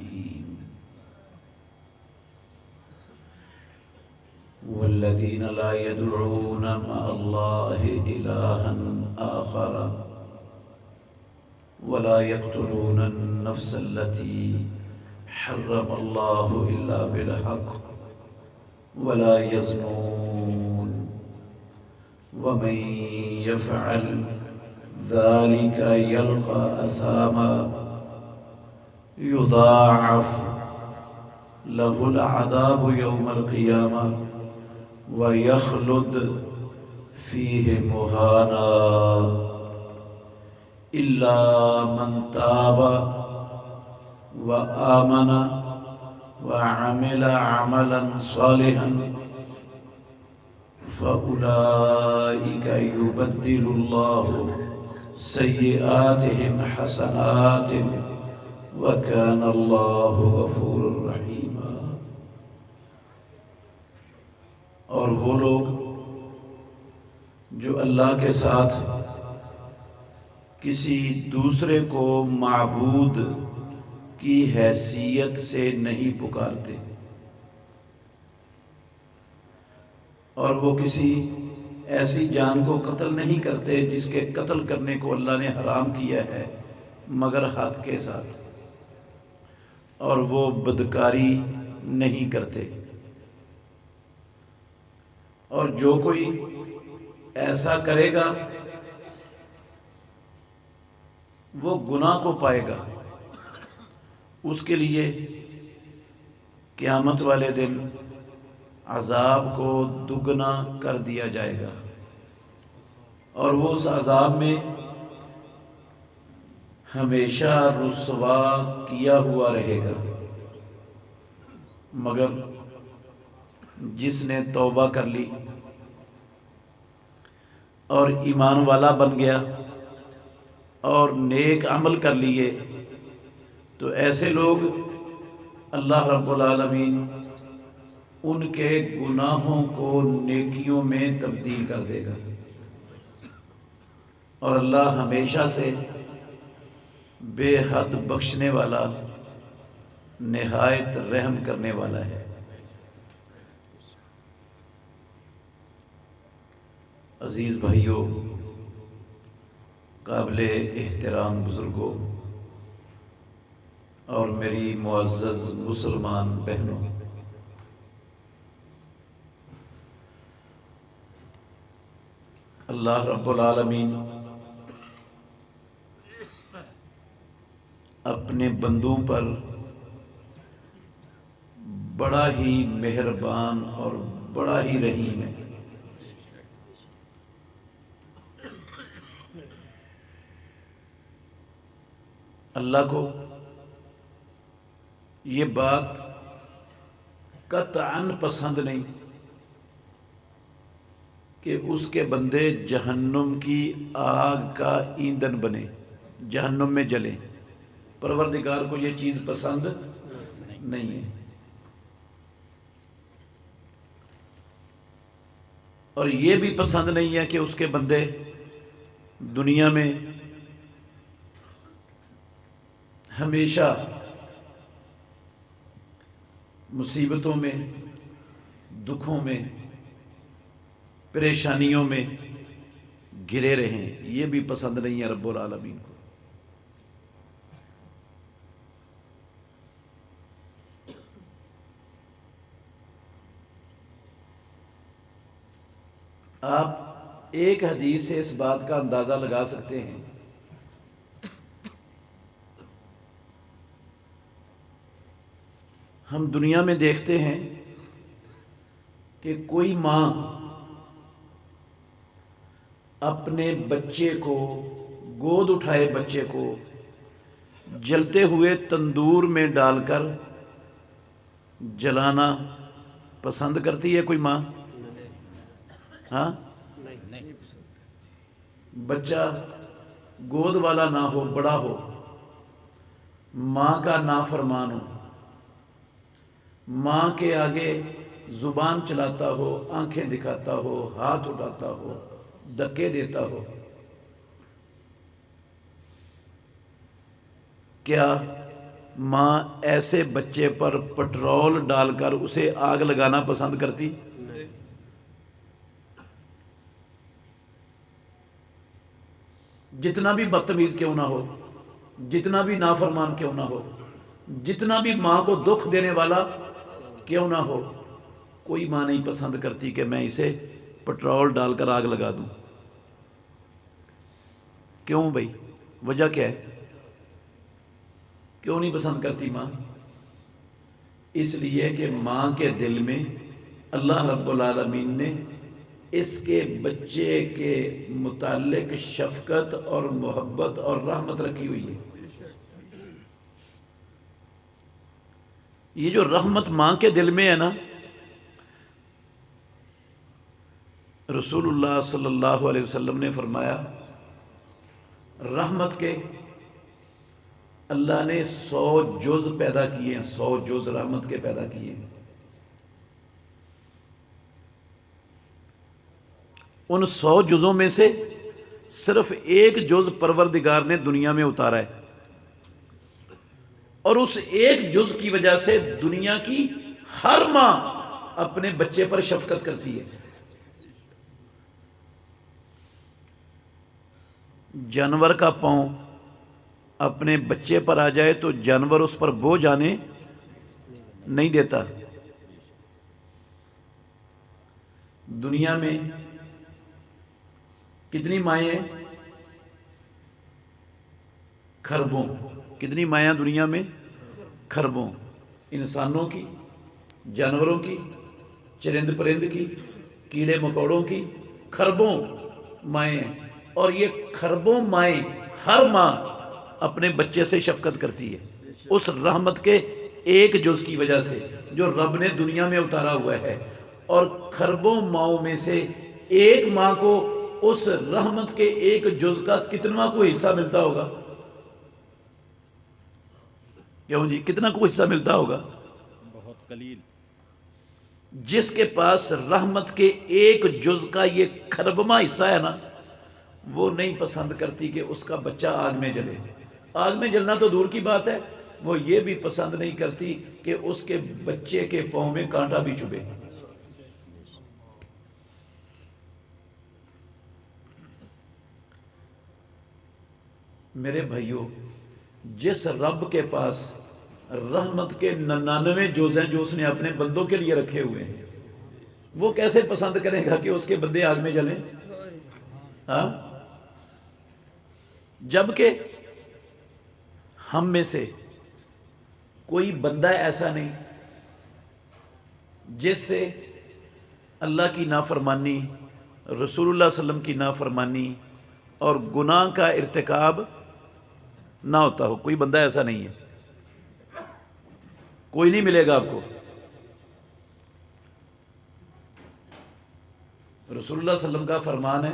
الرحيم والذين لا يدعون مع الله إلها آخر ولا يقتلون النفس التي حرم الله إلا بالحق ولا يزنون ومن يفعل ذلك يلقى أثاما يضاعف له العذاب يوم القيامة ويخلد فيه مهانا إلا من تاب وآمن وعمل عملا صالحا فأولئك يبدل الله سيئاتهم حسنات وكان الله غفورا رحيما۔ اور وہ لوگ جو اللہ کے ساتھ کسی دوسرے کو معبود کی حیثیت سے نہیں پکارتے اور وہ کسی ایسی جان کو قتل نہیں کرتے جس کے قتل کرنے کو اللہ نے حرام کیا ہے مگر حق کے ساتھ، اور وہ بدکاری نہیں کرتے، اور جو کوئی ایسا کرے گا وہ گناہ کو پائے گا، اس کے لیے قیامت والے دن عذاب کو دگنا کر دیا جائے گا اور وہ اس عذاب میں ہمیشہ رسوا کیا ہوا رہے گا، مگر جس نے توبہ کر لی اور ایمان والا بن گیا اور نیک عمل کر لیے تو ایسے لوگ اللہ رب العالمین ان کے گناہوں کو نیکیوں میں تبدیل کر دے گا، اور اللہ ہمیشہ سے بے حد بخشنے والا نہایت رحم کرنے والا ہے۔ عزیز بھائیوں، قابل احترام بزرگوں اور میری معزز مسلمان بہنوں، اللہ رب العالمین اپنے بندوں پر بڑا ہی مہربان اور بڑا ہی رحیم ہے۔ اللہ کو یہ بات قطعاً پسند نہیں کہ اس کے بندے جہنم کی آگ کا ایندھن بنے، جہنم میں جلیں۔ پروردگار کو یہ چیز پسند نہیں ہے، اور یہ بھی پسند نہیں ہے کہ اس کے بندے دنیا میں ہمیشہ مصیبتوں میں، دکھوں میں، پریشانیوں میں گھرے رہیں، یہ بھی پسند نہیں ہے رب العالمین کو۔ آپ ایک حدیث سے اس بات کا اندازہ لگا سکتے ہیں ہم دنیا میں دیکھتے ہیں کہ کوئی ماں اپنے بچے کو گود اٹھائے، بچے کو جلتے ہوئے تندور میں ڈال کر جلانا پسند کرتی ہے کوئی ماں؟ ہاں، بچہ گود والا نہ ہو، بڑا ہو، ماں کا نافرمان ہو، ماں کے آگے زبان چلاتا ہو، آنکھیں دکھاتا ہو، ہاتھ اٹھاتا ہو، دھکے دیتا ہو، کیا ماں ایسے بچے پر پٹرول ڈال کر اسے آگ لگانا پسند کرتی؟ جتنا بھی بدتمیز کیوں نہ ہو، جتنا بھی نافرمان کیوں نہ ہو، جتنا بھی ماں کو دکھ دینے والا کیوں نہ ہو، کوئی ماں نہیں پسند کرتی کہ میں اسے پٹرول ڈال کر آگ لگا دوں۔ کیوں بھائی؟ وجہ کیا ہے؟ کیوں نہیں پسند کرتی ماں؟ اس لیے کہ ماں کے دل میں اللہ رب العالمین نے اس کے بچے کے متعلق شفقت اور محبت اور رحمت رکھی ہوئی ہے۔ یہ جو رحمت ماں کے دل میں ہے نا، رسول اللہ صلی اللہ علیہ وسلم نے فرمایا رحمت کے اللہ نے 100 جز پیدا کیے ہیں، 100 جز رحمت کے پیدا کیے ہیں۔ ان 100 جزوں میں سے صرف ایک جز پروردگار نے دنیا میں اتارا ہے، اور اس ایک جز کی وجہ سے دنیا کی ہر ماں اپنے بچے پر شفقت کرتی ہے۔ جانور کا پاؤں اپنے بچے پر آ جائے تو جانور اس پر بوجھ آنے نہیں دیتا۔ دنیا میں کتنی مائیں ہیں؟ کھربوں۔ کتنی مائیں دنیا میں؟ کھربوں۔ انسانوں کی، جانوروں کی، چرند پرند کی، کیڑے مکوڑوں کی، کھربوں مائیں ہیں۔ اور یہ کھربوں مائیں ہر ماں اپنے بچے سے شفقت کرتی ہے اس رحمت کے ایک جز کی وجہ سے جو رب نے دنیا میں اتارا ہوا ہے۔ اور کھربوں ماؤں میں سے ایک ماں کو اس رحمت کے ایک جز کا کتنا کو حصہ ملتا ہوگا؟ کیوں جی؟ کتنا کو حصہ ملتا ہوگا؟ بہت قلیل۔ جس کے پاس رحمت کے ایک جز کا یہ کھربواں حصہ ہے نا، وہ نہیں پسند کرتی کہ اس کا بچہ آگ میں جلے۔ آگ میں جلنا تو دور کی بات ہے، وہ یہ بھی پسند نہیں کرتی کہ اس کے بچے کے پاؤں میں کانٹا بھی چبھے۔ میرے بھائیوں، جس رب کے پاس رحمت کے 99 جز ہیں جو اس نے اپنے بندوں کے لیے رکھے ہوئے ہیں، وہ کیسے پسند کرے گا کہ اس کے بندے آگ میں جلیں؟ ہاں؟ جبکہ ہم میں سے کوئی بندہ ایسا نہیں جس سے اللہ کی نافرمانی، رسول اللہ صلی اللہ علیہ وسلم کی نافرمانی اور گناہ کا ارتکاب نہ ہوتا ہو۔ کوئی بندہ ایسا نہیں ہے، کوئی نہیں ملے گا آپ کو۔ رسول اللہ صلی اللہ علیہ وسلم کا فرمان ہے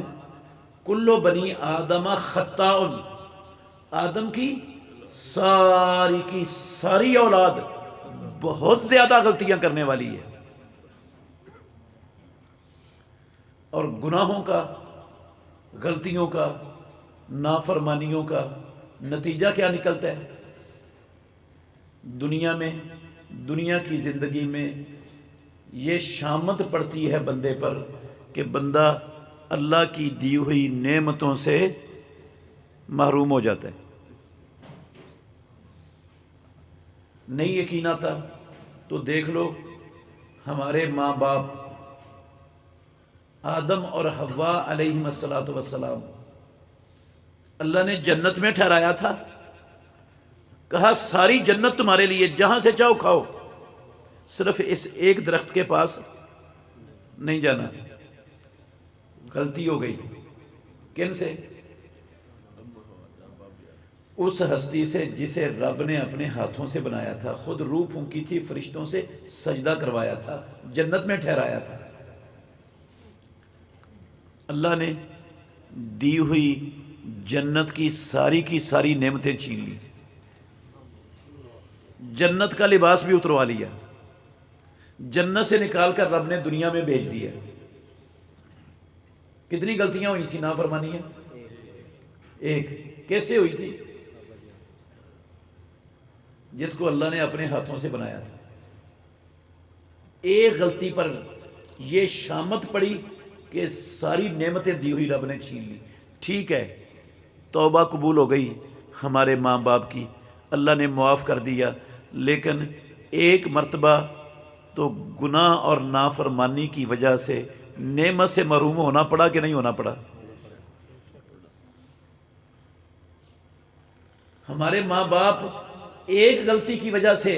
کلو بنی آدم خطاء، آدم کی ساری اولاد بہت زیادہ غلطیاں کرنے والی ہے۔ اور گناہوں کا، غلطیوں کا، نافرمانیوں کا نتیجہ کیا نکلتا ہے؟ دنیا میں، دنیا کی زندگی میں یہ شامت پڑتی ہے بندے پر کہ بندہ اللہ کی دی ہوئی نعمتوں سے محروم ہو جاتا ہے۔ نہیں یقین آتا تو دیکھ لو ہمارے ماں باپ آدم اور حوا علیہم السلام، اللہ نے جنت میں ٹھہرایا تھا، کہا ساری جنت تمہارے لیے، جہاں سے چاہو کھاؤ، صرف اس ایک درخت کے پاس نہیں جانا۔ غلطی ہو گئی، کن سے؟ اس ہستی سے جسے رب نے اپنے ہاتھوں سے بنایا تھا، خود روح پھونکی تھی، فرشتوں سے سجدہ کروایا تھا، جنت میں ٹھہرایا تھا۔ اللہ نے دی ہوئی جنت کی ساری نعمتیں چھین لی، جنت کا لباس بھی اتروا لیا، جنت سے نکال کر رب نے دنیا میں بھیج دیا۔ کتنی غلطیاں ہوئی تھی، نافرمانی ہے؟ ایک۔ کیسے ہوئی تھی؟ جس کو اللہ نے اپنے ہاتھوں سے بنایا تھا، ایک غلطی پر یہ شامت پڑی کہ ساری نعمتیں دی ہوئی رب نے چھین لی۔ ٹھیک ہے، توبہ قبول ہو گئی ہمارے ماں باپ کی، اللہ نے معاف کر دیا، لیکن ایک مرتبہ تو گناہ اور نافرمانی کی وجہ سے نعمت سے محروم ہونا پڑا کہ نہیں ہونا پڑا؟ ہمارے ماں باپ ایک غلطی کی وجہ سے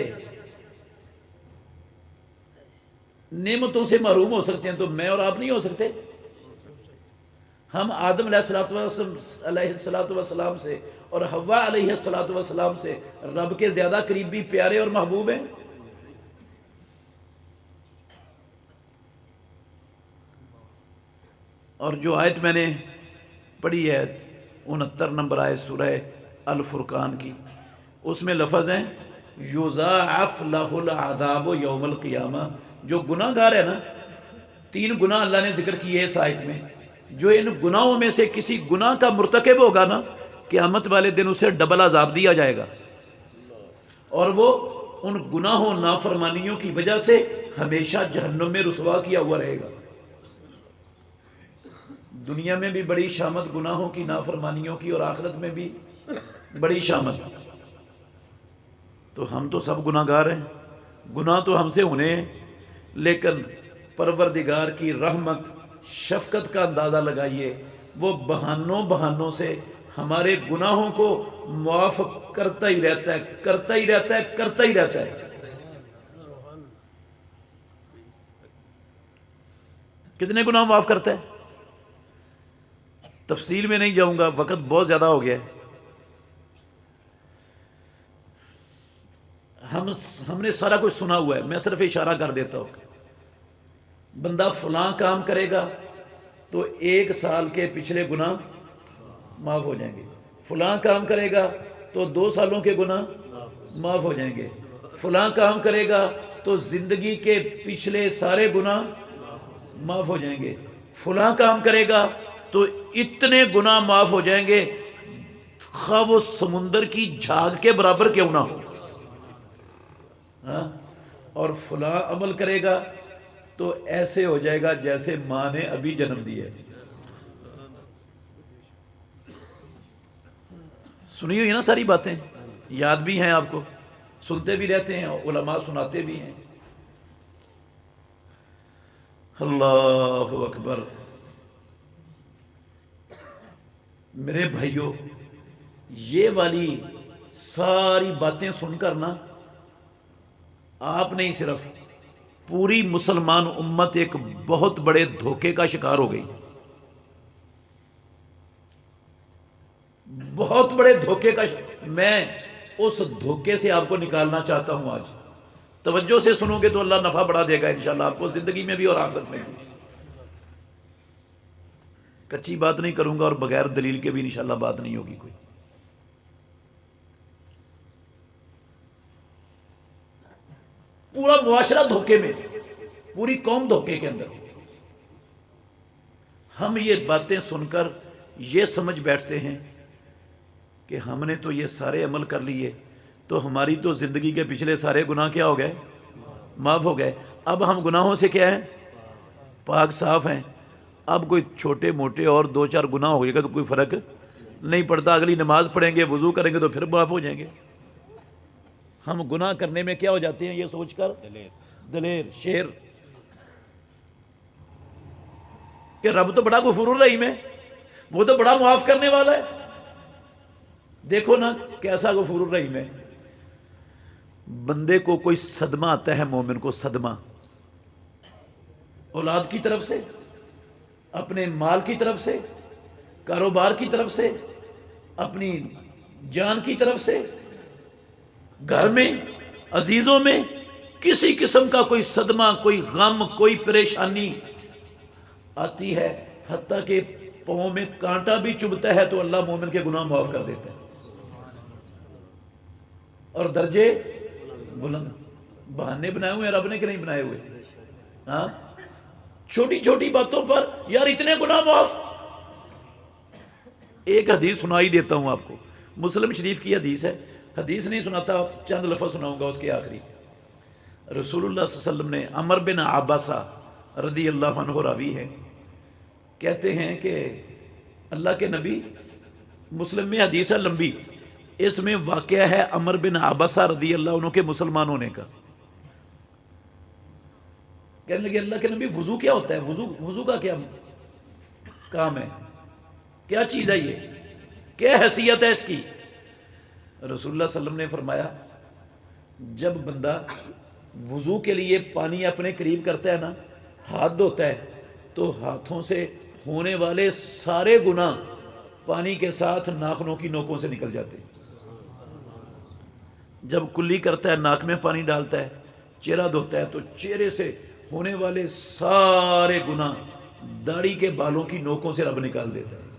نعمتوں سے محروم ہو سکتے ہیں، تو میں اور آپ نہیں ہو سکتے؟ ہم آدم علیہ السلام سے اور حوا علیہ السلام سے رب کے زیادہ قریبی، پیارے اور محبوب ہیں۔ اور جو آیت میں نے پڑھی ہے 69 نمبر آیت سورہ الفرقان کی، اس میں لفظ ہیں یضاعف لہ العذاب یوم القیامہ۔ جو گناہ گار ہے نا، 3 گناہ اللہ نے ذکر کیے اس آیت میں، جو ان گناہوں میں سے کسی گناہ کا مرتکب ہوگا نا، قیامت والے دن اسے ڈبل عذاب دیا جائے گا، اور وہ ان گناہوں نافرمانیوں کی وجہ سے ہمیشہ جہنم میں رسوا کیا ہوا رہے گا۔ دنیا میں بھی بڑی شامت گناہوں کی، نافرمانیوں کی، اور آخرت میں بھی بڑی شامت۔ تو ہم تو سب گناہ گار ہیں، گناہ تو ہم سے ہونے ہیں، لیکن پروردگار کی رحمت، شفقت کا اندازہ لگائیے، وہ بہانوں سے ہمارے گناہوں کو معاف کرتا ہی رہتا ہے، کرتا ہی رہتا ہے، کرتا ہی رہتا ہے۔ کتنے گناہ معاف کرتا ہے؟ تفصیل میں نہیں جاؤں گا، وقت بہت زیادہ ہو گیا ہے۔ ہم نے سارا کچھ سنا ہوا ہے، میں صرف اشارہ کر دیتا ہوں۔ بندہ فلاں کام کرے گا تو 1 سال کے پچھلے گناہ معاف ہو جائیں گے، فلاں کام کرے گا تو 2 سالوں کے گناہ معاف ہو جائیں گے، فلاں کام کرے گا تو زندگی کے پچھلے سارے گناہ معاف ہو جائیں گے، فلاں کام کرے گا تو اتنے گناہ معاف ہو جائیں گے خواہ وہ سمندر کی جھاگ کے برابر کیوں نہ ہو۔ ہاں، اور فلاں عمل کرے گا تو ایسے ہو جائے گا جیسے ماں نے ابھی جنم دیا ہے۔ سنی ہوئی نا ساری باتیں، یاد بھی ہیں آپ کو، سنتے بھی رہتے ہیں، علماء سناتے بھی ہیں۔ اللہ اکبر۔ میرے بھائیوں، یہ والی ساری باتیں سن کر نا، آپ نہیں صرف پوری مسلمان امت ایک بہت بڑے دھوکے کا شکار ہو گئی، بہت بڑے دھوکے کا میں اس دھوکے سے آپ کو نکالنا چاہتا ہوں۔ آج توجہ سے سنو گے تو اللہ نفع بڑھا دے گا انشاءاللہ آپ کو، زندگی میں بھی اور آخرت میں بھی۔ کچی بات نہیں کروں گا اور بغیر دلیل کے بھی انشاءاللہ بات نہیں ہوگی کوئی۔ پورا معاشرہ دھوکے میں، پوری قوم دھوکے کے اندر۔ ہم یہ باتیں سن کر یہ سمجھ بیٹھتے ہیں کہ ہم نے تو یہ سارے عمل کر لیے تو ہماری تو زندگی کے پچھلے سارے گناہ کیا ہو گئے؟ معاف ہو گئے۔ اب ہم گناہوں سے کیا ہیں؟ پاک صاف ہیں۔ اب کوئی چھوٹے موٹے اور 2-4 گناہ ہو گئے گا تو کوئی فرق نہیں پڑتا، اگلی نماز پڑھیں گے، وضو کریں گے تو پھر معاف ہو جائیں گے۔ ہم گناہ کرنے میں کیا ہو جاتے ہیں یہ سوچ کر؟ دلیر، شیر، کہ رب تو بڑا غفور الرحیم ہے، وہ تو بڑا معاف کرنے والا ہے۔ دیکھو نا کیسا غفور الرحیم ہے۔ بندے کو کوئی صدمہ آتا ہے، مومن کو صدمہ، اولاد کی طرف سے، اپنے مال کی طرف سے، کاروبار کی طرف سے، اپنی جان کی طرف سے، گھر میں، عزیزوں میں، کسی قسم کا کوئی صدمہ، کوئی غم، کوئی پریشانی آتی ہے، حتیٰ کہ پاؤں میں کانٹا بھی چبھتا ہے تو اللہ مومن کے گناہ معاف کر دیتا ہے، اور درجے بلند۔ بہانے بنائے ہوئے ہیں رب نے کہ نہیں بنائے ہوئے؟ ہاں، چھوٹی چھوٹی باتوں پر یار اتنے گناہ معاف۔ ایک حدیث سنائی دیتا ہوں آپ کو، مسلم شریف کی حدیث ہے، حدیث نہیں سناتا، چند لفظ سناؤں گا اس کے آخری۔ رسول اللہ صلی اللہ علیہ وسلم نے، عمر بن عباسہ رضی اللہ عنہ راوی ہے، کہتے ہیں کہ اللہ کے نبی، مسلم میں حدیث ہے لمبی، اس میں واقعہ ہے عمر بن عباسہ رضی اللہ عنہ کے مسلمان ہونے کا۔ کہنے لگے اللہ کے نبی وضو کیا ہوتا ہے، وضو کا کیا کام ہے، کیا چیز ہے یہ، کیا حیثیت ہے اس کی؟ رسول اللہ صلی اللہ علیہ وسلم نے فرمایا جب بندہ وضو کے لیے پانی اپنے قریب کرتا ہے نا، ہاتھ دھوتا ہے، تو ہاتھوں سے ہونے والے سارے گناہ پانی کے ساتھ ناخنوں کی نوکوں سے نکل جاتے ہیں۔ جب کلی کرتا ہے، ناک میں پانی ڈالتا ہے، چہرہ دھوتا ہے، تو چہرے سے ہونے والے سارے گناہ داڑھی کے بالوں کی نوکوں سے رب نکال دیتا ہے۔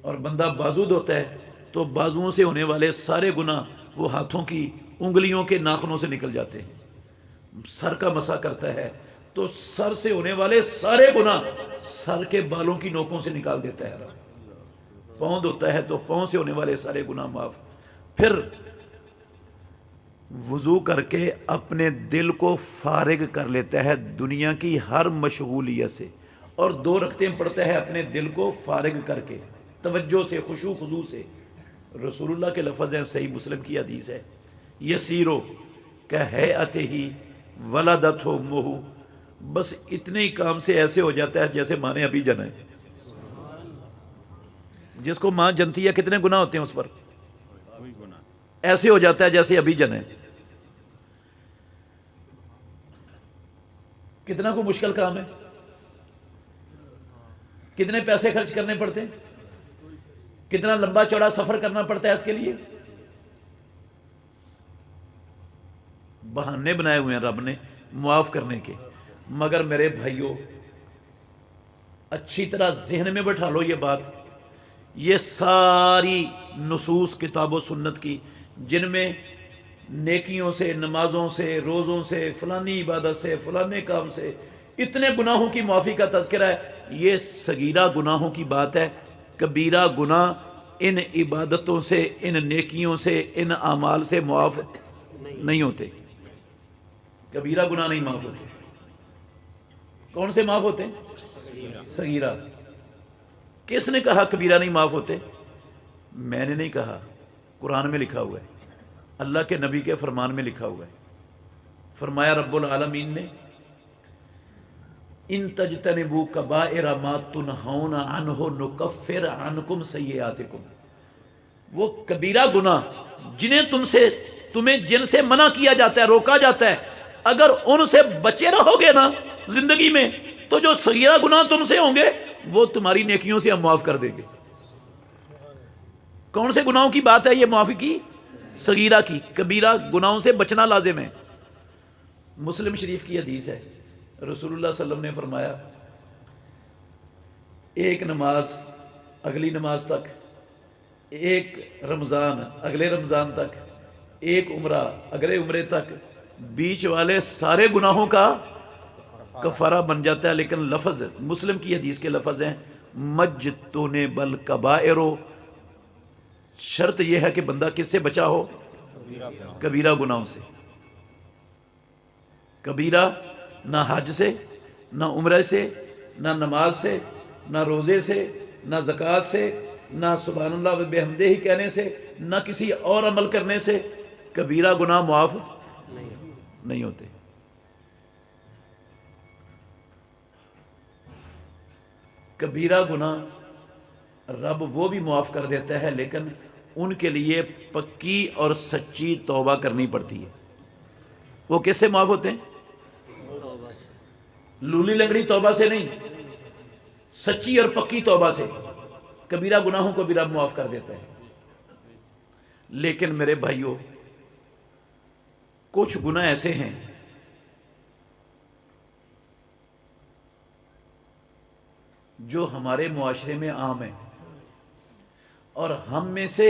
اور بندہ بازو دھوتا ہے تو بازوؤں سے ہونے والے سارے گناہ وہ ہاتھوں کی انگلیوں کے ناخنوں سے نکل جاتے ہیں۔ سر کا مسح کرتا ہے تو سر سے ہونے والے سارے گناہ سر کے بالوں کی نوکوں سے نکال دیتا ہے رب۔ پاؤں دھوتا ہے تو پاؤں سے ہونے والے سارے گناہ معاف۔ پھر وضو کر کے اپنے دل کو فارغ کر لیتا ہے دنیا کی ہر مشغولیت سے، اور 2 رکعتیں پڑھتا ہے اپنے دل کو فارغ کر کے، توجہ سے، خشوع خضوع سے۔ رسول اللہ کے لفظ ہیں، صحیح مسلم کی حدیث ہے، یسیرو کہیئتہ ولدتہ امہ، بس اتنے ہی کام سے ایسے ہو جاتا ہے جیسے ماں نے ابھی جنا ہے۔ جس کو ماں جنتی ہے کتنے گناہ ہوتے ہیں اس پر، ایسے ہو جاتا ہے جیسے ابھی جنا ہے۔ کتنا کو مشکل کام ہے، کتنے پیسے خرچ کرنے پڑتے ہیں، کتنا لمبا چوڑا سفر کرنا پڑتا ہے اس کے لیے۔ بہانے بنائے ہوئے ہیں رب نے معاف کرنے کے، مگر میرے بھائیوں اچھی طرح ذہن میں بٹھا لو یہ بات، یہ ساری نصوص کتاب و سنت کی جن میں نیکیوں سے، نمازوں سے، روزوں سے، فلانی عبادت سے، فلانے کام سے اتنے گناہوں کی معافی کا تذکرہ ہے، یہ صغیرہ گناہوں کی بات ہے۔ کبیرہ گناہ ان عبادتوں سے، ان نیکیوں سے، ان اعمال سے معاف نہیں ہوتے۔ کبیرہ گناہ نہیں معاف ہوتے۔ کون سے معاف ہوتے ہیں؟ صغیرہ۔ کس نے کہا کبیرہ نہیں معاف ہوتے؟ میں نے نہیں کہا، قرآن میں لکھا ہوا ہے، اللہ کے نبی کے فرمان میں لکھا ہوا ہے۔ فرمایا رب العالمین نے، ان تجتنبوا کبائر ما تنہون عنہ نکفر عنکم سیئاتکم، وہ کبیرہ گناہ تمہیں جن سے منع کیا جاتا ہے، روکا جاتا ہے، اگر ان سے بچے رہو گے نا زندگی میں، تو جو صغیرہ گناہ تم سے ہوں گے وہ تمہاری نیکیوں سے ہم معاف کر دیں گے۔ کون سے گناہوں کی بات ہے یہ معافی کی؟ صغیرہ کی۔ کبیرہ گناہوں سے بچنا لازم ہے۔ مسلم شریف کی حدیث ہے، رسول اللہ صلی اللہ علیہ وسلم نے فرمایا ایک نماز اگلی نماز تک، ایک رمضان اگلے رمضان تک، ایک عمرہ اگلے عمرے تک، بیچ والے سارے گناہوں کا کفارہ بن جاتا ہے۔ لیکن لفظ مسلم کی حدیث کے لفظ ہیں مجتنب الکبائر، شرط یہ ہے کہ بندہ کس سے بچا ہو؟ کبیرہ گناہوں سے۔ کبیرہ نہ حج سے، نہ عمرہ سے، نہ نماز سے، نہ روزے سے، نہ زکوٰۃ سے، نہ سبحان اللہ و بحمدہ ہی کہنے سے، نہ کسی اور عمل کرنے سے کبیرہ گناہ معاف نہیں ہوتے۔ کبیرہ گناہ رب وہ بھی معاف کر دیتا ہے، لیکن ان کے لیے پکی اور سچی توبہ کرنی پڑتی ہے۔ وہ کس سے معاف ہوتے ہیں؟ لولی لنگڑی توبہ سے نہیں، سچی اور پکی توبہ سے کبیرہ گناہوں کو بھی رب معاف کر دیتا ہے۔ لیکن میرے بھائیوں کچھ گناہ ایسے ہیں جو ہمارے معاشرے میں عام ہیں، اور ہم میں سے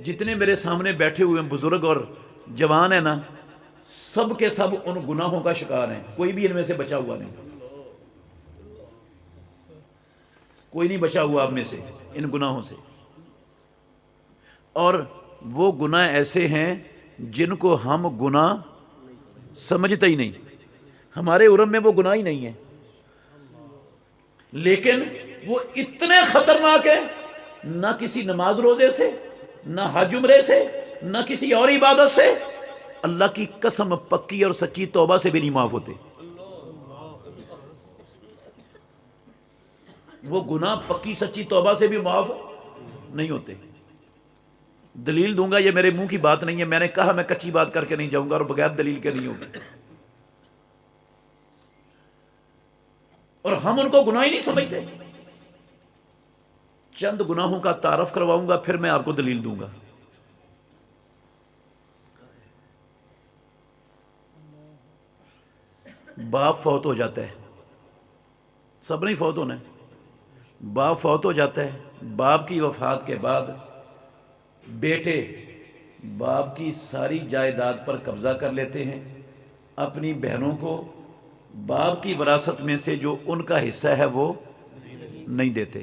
جتنے میرے سامنے بیٹھے ہوئے ہیں بزرگ اور جوان ہیں نا، سب کے سب ان گناہوں کا شکار ہیں، کوئی بھی ان میں سے بچا ہوا نہیں، کوئی نہیں بچا ہوا اب میں سے ان گناہوں سے۔ اور وہ گناہ ایسے ہیں جن کو ہم گناہ سمجھتے ہی نہیں، ہمارے عرم میں وہ گناہ ہی نہیں ہے، لیکن وہ اتنے خطرناک ہیں، نہ کسی نماز روزے سے، نہ حج عمرے سے، نہ کسی اور عبادت سے، اللہ کی قسم پکی اور سچی توبہ سے بھی نہیں معاف ہوتے۔ وہ گناہ پکی سچی توبہ سے بھی معاف نہیں ہوتے۔ دلیل دوں گا، یہ میرے منہ کی بات نہیں ہے، میں نے کہا میں کچی بات کر کے نہیں جاؤں گا اور بغیر دلیل کے نہیں ہوگی، اور ہم ان کو گناہ ہی نہیں سمجھتے۔ چند گناہوں کا تعارف کرواؤں گا، پھر میں آپ کو دلیل دوں گا۔ باپ فوت ہو جاتا ہے، سب نہیں فوت ہونا ہے، باپ فوت ہو جاتا ہے، باپ کی وفات کے بعد بیٹے باپ کی ساری جائیداد پر قبضہ کر لیتے ہیں، اپنی بہنوں کو باپ کی وراثت میں سے جو ان کا حصہ ہے وہ نہیں دیتے۔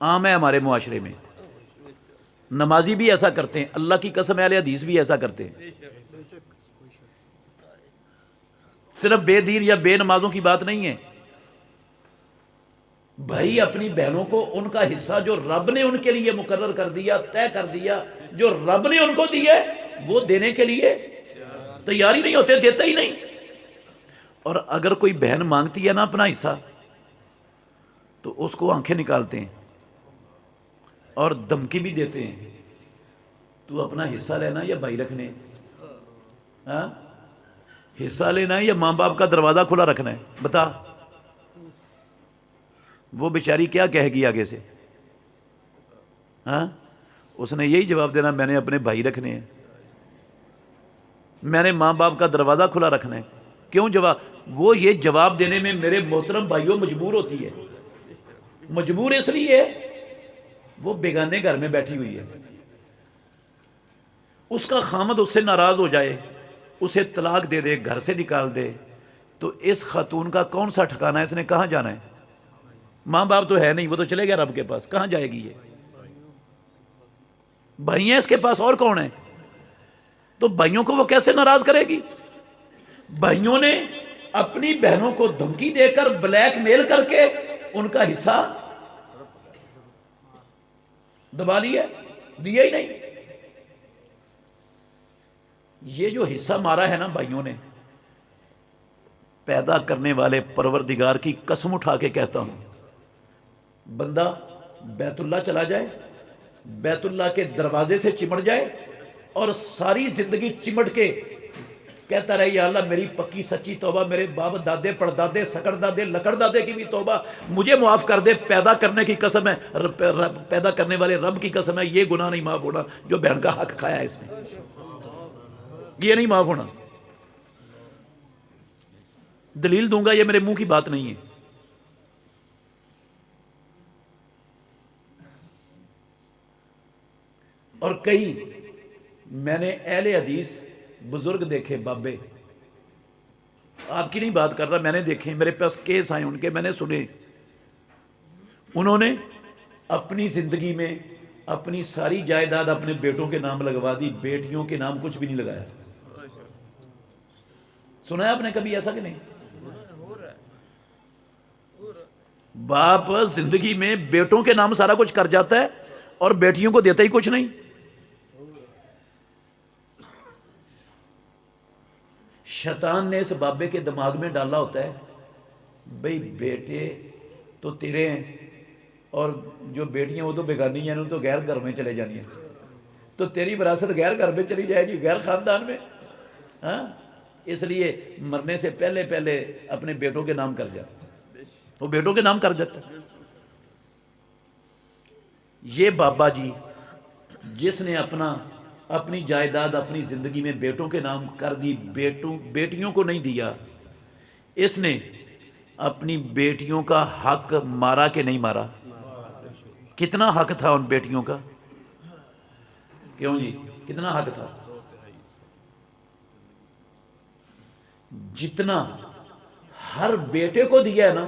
عام ہے ہمارے معاشرے میں، نمازی بھی ایسا کرتے ہیں، اللہ کی قسم اہل حدیث بھی ایسا کرتے ہیں۔ صرف بے دین یا بے نمازوں کی بات نہیں ہے، بھائی اپنی بہنوں کو ان کا حصہ جو رب نے ان کے لیے مقرر کر دیا، طے کر دیا، جو رب نے ان کو دیا وہ دینے کے لیے تیار ہی نہیں ہوتے، دیتا ہی نہیں۔ اور اگر کوئی بہن مانگتی ہے نا اپنا حصہ، تو اس کو آنکھیں نکالتے ہیں اور دھمکی بھی دیتے ہیں، تو اپنا حصہ لینا یا بھائی رکھنے، ہاں حصہ لینا ہے یا ماں باپ کا دروازہ کھلا رکھنا ہے، بتا۔ وہ بیچاری کیا کہے گی آگے سے؟ ہاں اس نے یہی جواب دینا، میں نے اپنے بھائی رکھنے ہیں، میں نے ماں باپ کا دروازہ کھلا رکھنا ہے۔ کیوں جواب؟ وہ یہ جواب دینے میں میرے محترم بھائیوں مجبور ہوتی ہے، مجبور اس لیے وہ بیگانے گھر میں بیٹھی ہوئی ہے، اس کا خامد اس سے ناراض ہو جائے، اسے طلاق دے دے، گھر سے نکال دے، تو اس خاتون کا کون سا ٹھکانہ ہے؟ اس نے کہاں جانا ہے؟ ماں باپ تو ہے نہیں، وہ تو چلے گیا رب کے پاس، کہاں جائے گی یہ؟ بھائی ہیں اس کے پاس، اور کون ہے؟ تو بھائیوں کو وہ کیسے ناراض کرے گی؟ بھائیوں نے اپنی بہنوں کو دھمکی دے کر، بلیک میل کر کے ان کا حصہ دبا لیا، دیا ہی نہیں۔ یہ جو حصہ مارا ہے نا بھائیوں نے، پیدا کرنے والے پروردگار کی قسم اٹھا کے کہتا ہوں، بندہ بیت اللہ چلا جائے، بیت اللہ کے دروازے سے چمٹ جائے اور ساری زندگی چمٹ کے کہتا رہے، یا اللہ میری پکی سچی توبہ، میرے باپ دادے پردادے سکڑ دادے لکڑ دادے کی بھی توبہ مجھے معاف کر دے، پیدا کرنے کی قسم ہے، پیدا کرنے والے رب کی قسم ہے، یہ گناہ نہیں معاف ہونا جو بہن کا حق کھایا ہے اس نے، یہ نہیں معاف ہونا۔ دلیل دوں گا، یہ میرے منہ کی بات نہیں ہے۔ اور کئی میں نے اہل حدیث بزرگ دیکھے، بابے، آپ کی نہیں بات کر رہا، میں نے دیکھے، میرے پاس کیس آئے ان کے، میں نے سنے، انہوں نے اپنی زندگی میں اپنی ساری جائیداد اپنے بیٹوں کے نام لگوا دی، بیٹیوں کے نام کچھ بھی نہیں لگایا۔ سنا ہے آپ نے کبھی ایسا کہ نہیں؟ باپ زندگی میں بیٹوں کے نام سارا کچھ کر جاتا ہے اور بیٹیوں کو دیتا ہی کچھ نہیں۔ شیطان نے اس بابے کے دماغ میں ڈالا ہوتا ہے، بھئی بیٹے تو تیرے ہیں اور جو بیٹیاں وہ تو بیگانی ہیں، انہوں تو غیر گھر میں چلے جانی ہیں، تو تیری وراثت غیر گھر میں چلی جائے گی، غیر خاندان میں، ہاں اس لیے مرنے سے پہلے پہلے اپنے بیٹوں کے نام کر جا۔ وہ بیٹوں کے نام کر دیتا۔ یہ بابا جی جس نے اپنی جائیداد اپنی زندگی میں بیٹوں کے نام کر دی، بیٹیوں کو نہیں دیا، اس نے اپنی بیٹیوں کا حق مارا کہ نہیں مارا؟ کتنا حق تھا ان بیٹیوں کا؟ کیوں جی کتنا حق تھا؟ جتنا ہر بیٹے کو دیا ہے نا،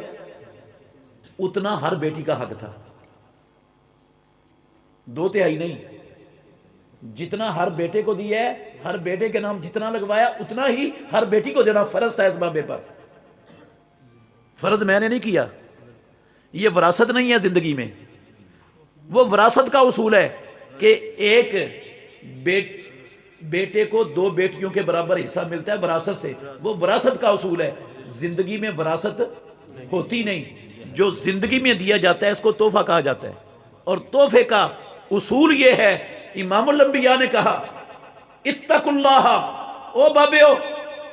اتنا ہر بیٹی کا حق تھا۔ 2/3 نہیں، جتنا ہر بیٹے کو دیا ہے، ہر بیٹے کے نام جتنا لگوایا اتنا ہی ہر بیٹی کو دینا فرض تھا اس بابے پر. فرض میں نے نہیں کیا، یہ وراثت نہیں ہے زندگی میں. وہ وراثت کا اصول ہے کہ ایک بیٹے کو 2 بیٹیوں کے برابر حصہ ملتا ہے وراثت سے. وہ وراثت کا اصول ہے. زندگی میں وراثت ہوتی نہیں. جو زندگی میں دیا جاتا ہے اس کو تحفہ کہا جاتا ہے. اور تحفے کا اصول یہ ہے، امام الانبیاء نے کہا اتقوا اللہ، او بابیو،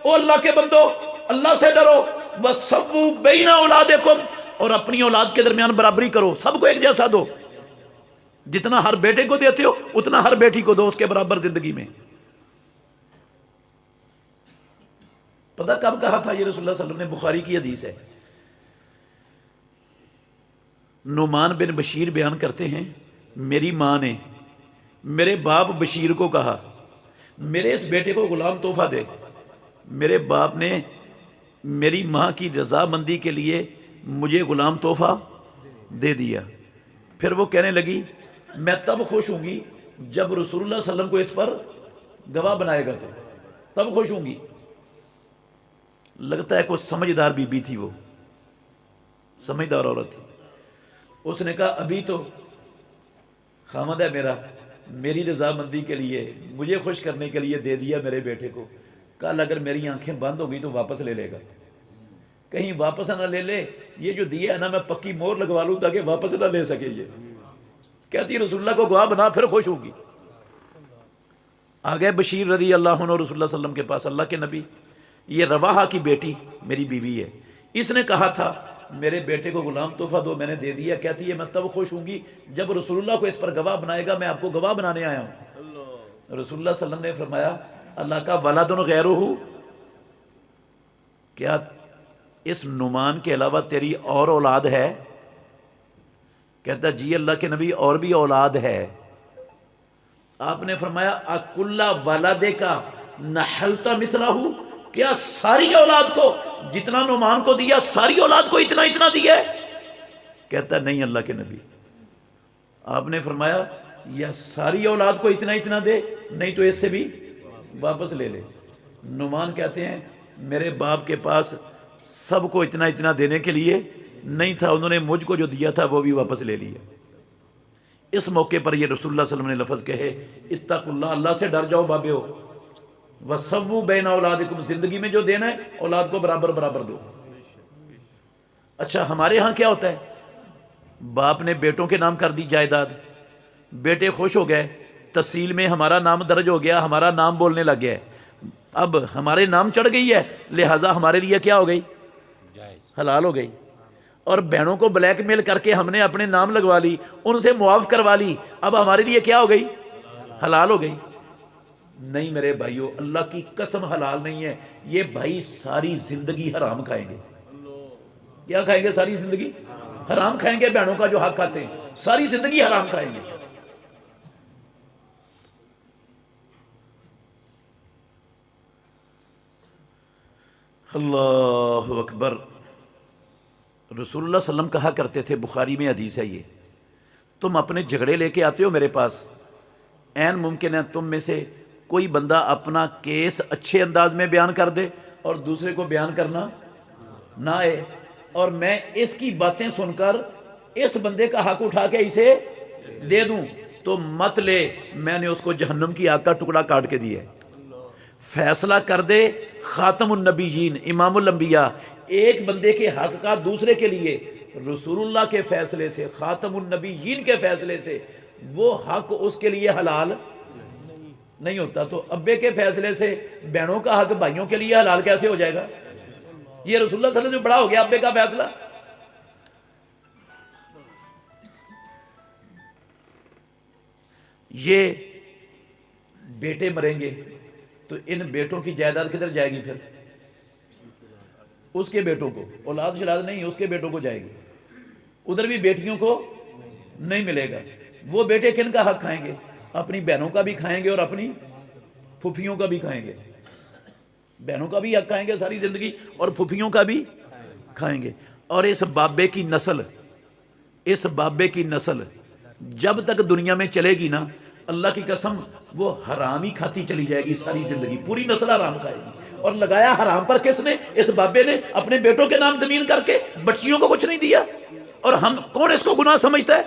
او اللہ کے بندو، اللہ سے ڈرو، وَسَوُّوا بَيْنَ أَوْلَادِكُمْ، اور اپنی اولاد کے درمیان برابری کرو، سب کو ایک جیسا دو. جتنا ہر بیٹے کو دیتے ہو اتنا ہر بیٹی کو دو اس کے برابر زندگی میں. پتہ کب کہا تھا یہ رسول اللہ صلی اللہ علیہ وسلم نے؟ بخاری کی حدیث ہے. نعمان بن بشیر بیان کرتے ہیں، میری ماں نے میرے باپ بشیر کو کہا میرے اس بیٹے کو غلام تحفہ دے. میرے باپ نے میری ماں کی رضامندی کے لیے مجھے غلام تحفہ دے دیا. پھر وہ کہنے لگی میں تب خوش ہوں گی جب رسول اللہ صلی اللہ علیہ وسلم کو اس پر گواہ بنائے گا، تو تب خوش ہوں گی. لگتا ہے کوئی سمجھدار بی بی تھی، وہ سمجھدار عورت تھی. اس نے کہا ابھی تو خامد ہے میرا، میری رضامندی کے لیے مجھے خوش کرنے کے لیے دے دیا میرے بیٹے کو. کل اگر میری آنکھیں بند ہو گئی تو واپس لے لے گا. کہیں واپس نہ لے لے، یہ جو دیا ہے نا میں پکی مور لگوا لوں تاکہ واپس نہ لے سکے. یہ کہتی رسول اللہ کو گواہ بنا پھر خوش ہوگی. آگئے بشیر رضی اللہ عنہ رسول اللہ صلی اللہ علیہ وسلم کے پاس، اللہ کے نبی یہ رواحہ کی بیٹی میری بیوی ہے، اس نے کہا تھا میرے بیٹے کو غلام تحفہ دو، میں نے دے دیا. کہتی ہے میں تب خوش ہوں گی جب رسول اللہ کو اس پر گواہ بنائے گا، میں آپ کو گواہ بنانے آیا ہوں. رسول اللہ صلی اللہ علیہ وسلم نے فرمایا اللہ کا ولد غیرہ، کیا اس نعمان کے علاوہ تیری اور اولاد ہے؟ کہتا جی اللہ کے نبی اور بھی اولاد ہے. آپ نے فرمایا اکل ولدک نحلت مثلہ، کیا ساری اولاد کو جتنا نعمان کو دیا ساری اولاد کو اتنا اتنا دیا ہے؟ کہتا نہیں اللہ کے نبی. آپ نے فرمایا یا ساری اولاد کو اتنا اتنا دے، نہیں تو اس سے بھی واپس لے لے. نعمان کہتے ہیں میرے باپ کے پاس سب کو اتنا اتنا دینے کے لیے نہیں تھا، انہوں نے مجھ کو جو دیا تھا وہ بھی واپس لے لیا. اس موقع پر یہ رسول اللہ صلی اللہ علیہ وسلم نے لفظ کہے اتقوا اللہ، اللہ سے ڈر جاؤ بابے ہو. وَسَوُّوا بَيْنَ أَوْلَادِكُمْ، زندگی میں جو دینا ہے اولاد کو برابر برابر دو. اچھا ہمارے ہاں کیا ہوتا ہے؟ باپ نے بیٹوں کے نام کر دی جائیداد، بیٹے خوش ہو گئے، تحصیل میں ہمارا نام درج ہو گیا، ہمارا نام بولنے لگ گیا. اب ہمارے نام چڑھ گئی ہے لہٰذا ہمارے لیے کیا ہو گئی؟ حلال ہو گئی. اور بہنوں کو بلیک میل کر کے ہم نے اپنے نام لگوا لی، ان سے معاف کروا لی، اب ہمارے لیے کیا ہو گئی؟ حلال ہو گئی. نہیں میرے بھائیو، اللہ کی قسم حلال نہیں ہے. یہ بھائی ساری زندگی حرام کھائیں گے. کیا کھائیں گے؟ ساری زندگی حرام کھائیں گے. بہنوں کا جو حق کھاتے ہیں ساری زندگی حرام کھائیں گے. اللہ اکبر. رسول اللہ صلی اللہ علیہ وسلم کہا کرتے تھے، بخاری میں حدیث ہے یہ، تم اپنے جھگڑے لے کے آتے ہو میرے پاس، عین ممکن ہے تم میں سے کوئی بندہ اپنا کیس اچھے انداز میں بیان کر دے اور دوسرے کو بیان کرنا نہ آئے، اور میں اس کی باتیں سن کر اس بندے کا حق اٹھا کے اسے دے دوں تو مت لے، میں نے اس کو جہنم کی آگ کا ٹکڑا کاٹ کے دیا ہے. فیصلہ کر دے خاتم النبیین امام الانبیاء ایک بندے کے حق کا دوسرے کے لیے، رسول اللہ کے فیصلے سے، خاتم النبیین کے فیصلے سے وہ حق اس کے لیے حلال نہیں ہوتا. تو ابے کے فیصلے سے بہنوں کا حق بھائیوں کے لیے حلال کیسے ہو جائے گا؟ یہ رسول اللہ صلی اللہ علیہ وسلم سے بڑا ہو گیا ابے کا فیصلہ. یہ بیٹے مریں گے تو ان بیٹوں کی جائیداد کدھر جائے گی؟ پھر اس کے بیٹوں کو، اولاد شلاد نہیں، اس کے بیٹوں کو جائے گی. ادھر بھی بیٹیوں کو نہیں ملے گا. وہ بیٹے کن کا حق کھائیں گے؟ اپنی بہنوں کا بھی کھائیں گے اور اپنی پھوپھیوں کا بھی کھائیں گے. بہنوں کا بھی حق کھائیں گے ساری زندگی اور پھوپھیوں کا بھی کھائیں گے. اور اس بابے کی نسل جب تک دنیا میں چلے گی نا اللہ کی قسم وہ حرام ہی کھاتی چلی جائے گی ساری زندگی، پوری نسل حرام کھائے گی۔ اور لگایا حرام پر کس نے؟ اس بابے نے اپنے بیٹوں کے نام زمین کر کے بچیوں کو کچھ نہیں دیا، اور ہم کون اس کو گناہ سمجھتا ہے؟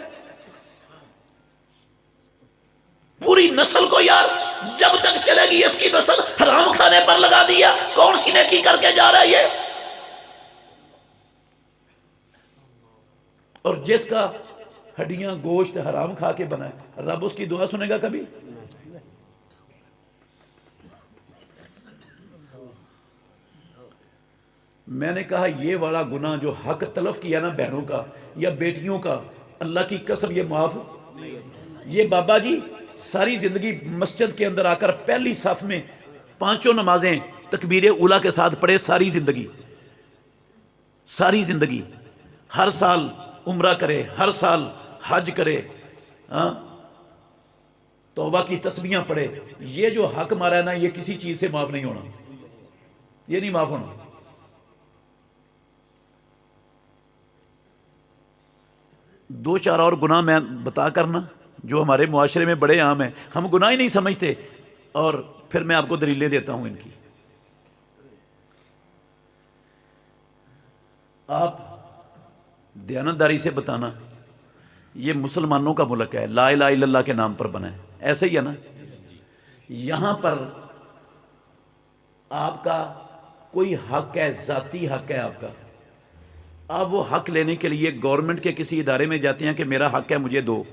پوری نسل کو یار جب تک چلے گی اس کی نسل حرام کھانے پر لگا دیا، کون سی نیکی کر کے جا رہا ہے یہ؟ اور جس کا ہڈیاں گوشت حرام کھا کے بنا ہے، رب اس کی دعا سنے گا کبھی؟ میں نے کہا یہ والا گناہ جو حق تلف کیا نا بہنوں کا یا بیٹیوں کا، اللہ کی قسم یہ معاف۔ یہ بابا جی ساری زندگی مسجد کے اندر آ کر پہلی صف میں 5 نمازیں تکبیر اولیٰ کے ساتھ پڑھے، ساری زندگی ہر سال عمرہ کرے، ہر سال حج کرے، توبہ کی تسبیحاں پڑھے۔ یہ جو حق مارا ہے نا یہ کسی چیز سے معاف نہیں ہونا، یہ نہیں معاف ہونا۔ 2-4 اور گناہ میں بتا کرنا جو ہمارے معاشرے میں بڑے عام ہیں، ہم گناہ ہی نہیں سمجھتے، اور پھر میں آپ کو دلیلیں دیتا ہوں ان کی۔ آپ دیانتداری سے بتانا یہ مسلمانوں کا ملک ہے، لا الہ الا اللہ کے نام پر بنا ہے، ایسے ہی ہے نا؟ یہاں پر آپ کا کوئی حق ہے، ذاتی حق ہے آپ کا، آپ وہ حق لینے کے لیے گورنمنٹ کے کسی ادارے میں جاتے ہیں کہ میرا حق ہے مجھے دو،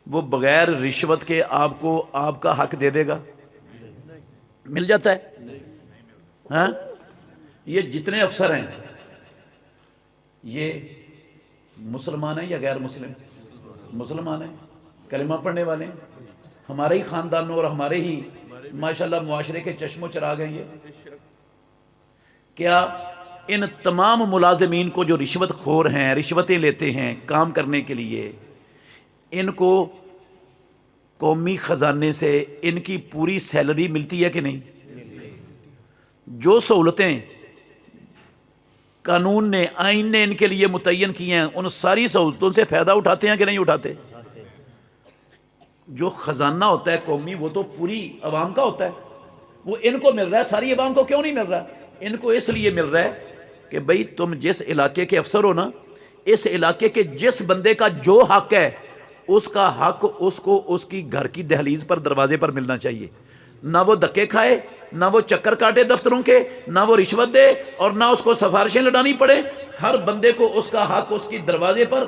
وہ بغیر رشوت کے آپ کو آپ کا حق دے دے گا؟ مل جاتا ہے؟ ہاں، یہ جتنے افسر ہیں یہ مسلمان ہیں یا غیر مسلم؟ مسلمان ہیں، کلمہ پڑھنے والے ہیں، ہمارے ہی خاندانوں اور ہمارے ہی ماشاءاللہ معاشرے کے چشم و چراغ ہیں یہ۔ کیا ان تمام ملازمین کو جو رشوت خور ہیں، رشوتیں لیتے ہیں کام کرنے کے لیے، ان کو قومی خزانے سے ان کی پوری سیلری ملتی ہے کہ نہیں؟ جو سہولتیں قانون نے، آئین نے ان کے لیے متعین کی ہیں، ان ساری سہولتوں سے فائدہ اٹھاتے ہیں کہ نہیں اٹھاتے؟ جو خزانہ ہوتا ہے قومی وہ تو پوری عوام کا ہوتا ہے، وہ ان کو مل رہا ہے، ساری عوام کو کیوں نہیں مل رہا؟ ان کو اس لیے مل رہا ہے کہ بھئی تم جس علاقے کے افسر ہو نا، اس علاقے کے جس بندے کا جو حق ہے اس کا حق اس کو اس کی گھر کی دہلیز پر، دروازے پر ملنا چاہیے، نہ وہ دھکے کھائے، نہ وہ چکر کاٹے دفتروں کے، نہ وہ رشوت دے، اور نہ اس کو سفارشیں لڑانی پڑے۔ ہر بندے کو اس کا حق اس کی دروازے پر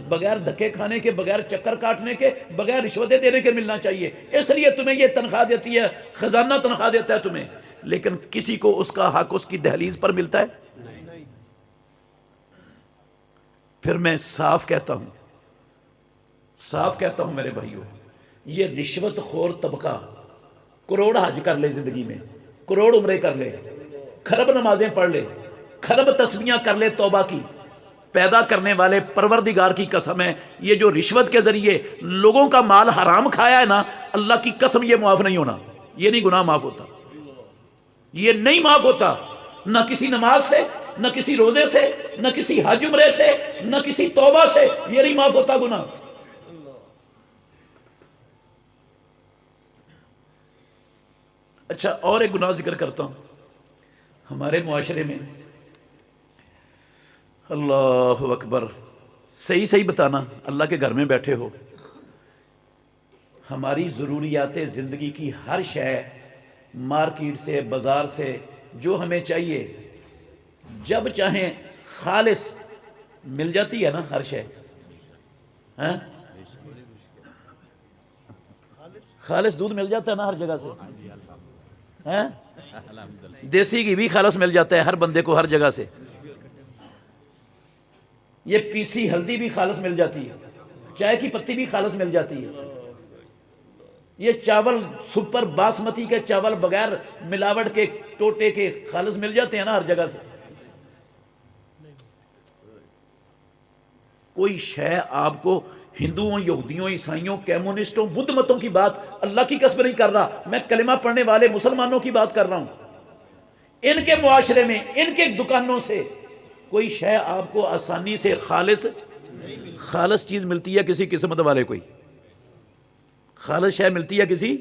بغیر دھکے کھانے کے، بغیر چکر کاٹنے کے، بغیر رشوتیں دینے کے ملنا چاہیے۔ اس لیے تمہیں یہ تنخواہ دیتی ہے، خزانہ تنخواہ دیتا ہے تمہیں، لیکن کسی کو اس کا حق اس کی دہلیز پر ملتا ہے؟ پھر میں صاف کہتا ہوں میرے بھائیوں، یہ رشوت خور طبقہ کروڑ حج کر لے زندگی میں، کروڑ عمرے کر لے، خرب نمازیں پڑھ لے، خرب تسبیحاں کر لے توبہ کی، پیدا کرنے والے پروردگار کی قسم ہے یہ جو رشوت کے ذریعے لوگوں کا مال حرام کھایا ہے نا، اللہ کی قسم یہ معاف نہیں ہونا، یہ نہیں گناہ معاف ہوتا، یہ نہیں معاف ہوتا، نہ کسی نماز سے، نہ کسی روزے سے، نہ کسی حج عمرے سے، نہ کسی توبہ سے، یہ نہیں معاف ہوتا گناہ۔ اچھا اور ایک گناہ ذکر کرتا ہوں ہمارے معاشرے میں، اللہ اکبر، صحیح بتانا، اللہ کے گھر میں بیٹھے ہو، ہماری ضروریات زندگی کی ہر شے مارکیٹ سے، بازار سے جو ہمیں چاہیے جب چاہیں خالص مل جاتی ہے نا ہر شے، ہاں خالص دودھ مل جاتا ہے نا ہر جگہ سے، ہاں دیسی گھی بھی خالص مل جاتا ہے ہر بندے کو ہر جگہ سے، یہ پیسی ہلدی بھی خالص مل جاتی ہے، چائے کی پتی بھی خالص مل جاتی ہے، یہ چاول سپر باسمتی کے چاول بغیر ملاوٹ کے ٹوٹے کے خالص مل جاتے ہیں نا ہر جگہ سے۔ کوئی شے آپ کو ہندوؤں، یہودیوں، عیسائیوں، کمیونسٹوں، بدھ متوں کی بات اللہ کی قسم نہیں کر رہا، میں کلمہ پڑھنے والے مسلمانوں کی بات کر رہا ہوں، ان کے معاشرے میں، ان کے دکانوں سے کوئی شے آپ کو آسانی سے خالص چیز ملتی ہے کسی قسمت والے کوئی؟ خالص شے ملتی ہے کسی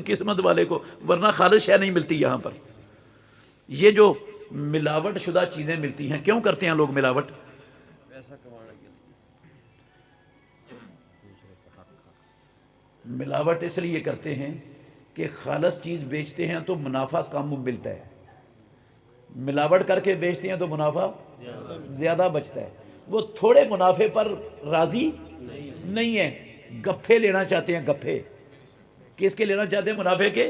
قسمت والے کو، ورنہ خالص شے نہیں ملتی یہاں پر۔ یہ جو ملاوٹ شدہ چیزیں ملتی ہیں، کیوں کرتے ہیں لوگ ملاوٹ؟ ملاوٹ اس لیے کرتے ہیں کہ خالص چیز بیچتے ہیں تو منافع کم ملتا ہے، ملاوٹ کر کے بیچتے ہیں تو منافع زیادہ بچتا ہے۔ وہ تھوڑے منافع پر راضی نہیں ہے، گپھے لینا چاہتے ہیں، گپھے کس کے لینا چاہتے ہیں؟ منافع کے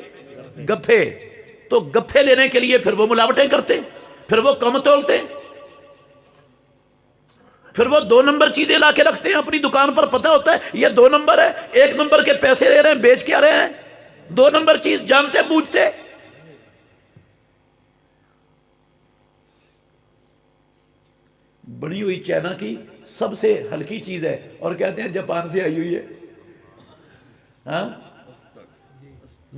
گپھے۔ تو گپھے لینے کے لیے پھر وہ ملاوٹیں کرتے، پھر وہ کم تولتے، پھر وہ 2 نمبر چیزیں لا کے رکھتے ہیں اپنی دکان پر، پتہ ہوتا ہے یہ 2 نمبر ہے، 1 نمبر کے پیسے لے رہے ہیں، بیچ کیا رہے ہیں؟ 2 نمبر چیز جانتے بوجھتے۔ بنی ہوئی چائنا کی سب سے ہلکی چیز ہے اور کہتے ہیں جاپان سے آئی ہوئی ہے۔ ہاں،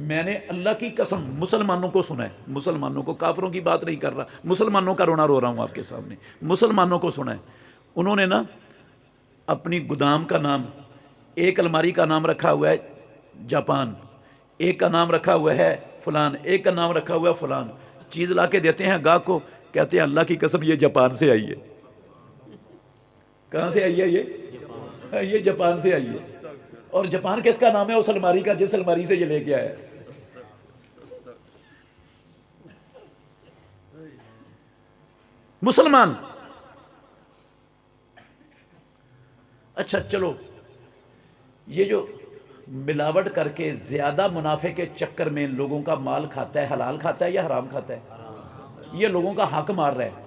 میں نے اللہ کی قسم مسلمانوں کو سنا ہے، مسلمانوں کو، کافروں کی بات نہیں کر رہا، مسلمانوں کا رونا رو رہا ہوں آپ کے سامنے، مسلمانوں کو سنا ہے۔ انہوں نے نا اپنی گودام کا نام، ایک الماری کا نام رکھا ہوا ہے جاپان، ایک کا نام رکھا ہوا ہے فلان، ایک کا نام رکھا ہوا ہے فلان۔ چیز لا کے دیتے ہیں گاہک کو، کہتے ہیں اللہ کی قسم یہ جاپان سے آئی ہے۔ کہاں سے آئی ہے یہ جاپان سے آئی ہے۔ اور جاپان کس کا نام ہے؟ اس الماری کا جس الماری سے یہ لے کے آیا ہے۔ مسلمان۔ اچھا چلو، یہ جو ملاوٹ کر کے زیادہ منافع کے چکر میں لوگوں کا مال کھاتا ہے، حلال کھاتا ہے یا حرام کھاتا ہے؟ یہ لوگوں کا حق مار رہا ہے۔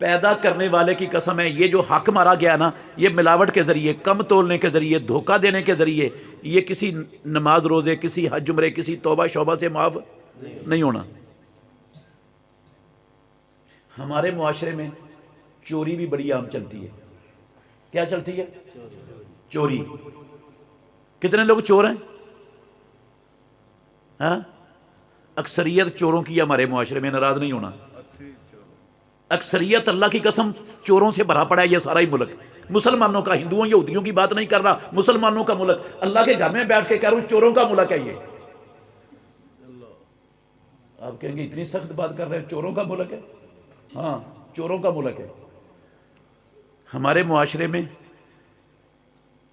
پیدا کرنے والے کی قسم ہے، یہ جو حق مارا گیا نا، یہ ملاوٹ کے ذریعے، کم تولنے کے ذریعے، دھوکہ دینے کے ذریعے، یہ کسی نماز روزے، کسی حج عمرے، کسی توبہ شوبہ سے معاف نہیں ہونا۔ ہمارے معاشرے میں چوری بھی بڑی عام چلتی ہے۔ کیا چلتی ہے؟ چوری۔ کتنے لوگ چور ہیں؟ ہاں، اکثریت چوروں کی ہمارے معاشرے میں، ناراض نہیں ہونا، اکثریت اللہ کی قسم چوروں سے بھرا پڑا ہے یہ سارا ہی ملک۔ مسلمانوں کا، ہندوؤں یہودیوں کی بات نہیں کر رہا، مسلمانوں کا ملک، اللہ کے گھر میں بیٹھ کے کہہ رہا ہوں چوروں کا ملک ہے یہ۔ آپ کہیں گے اتنی سخت بات کر رہے ہیں، چوروں کا ملک ہے؟ ہاں، چوروں کا ملک ہے۔ ہمارے معاشرے میں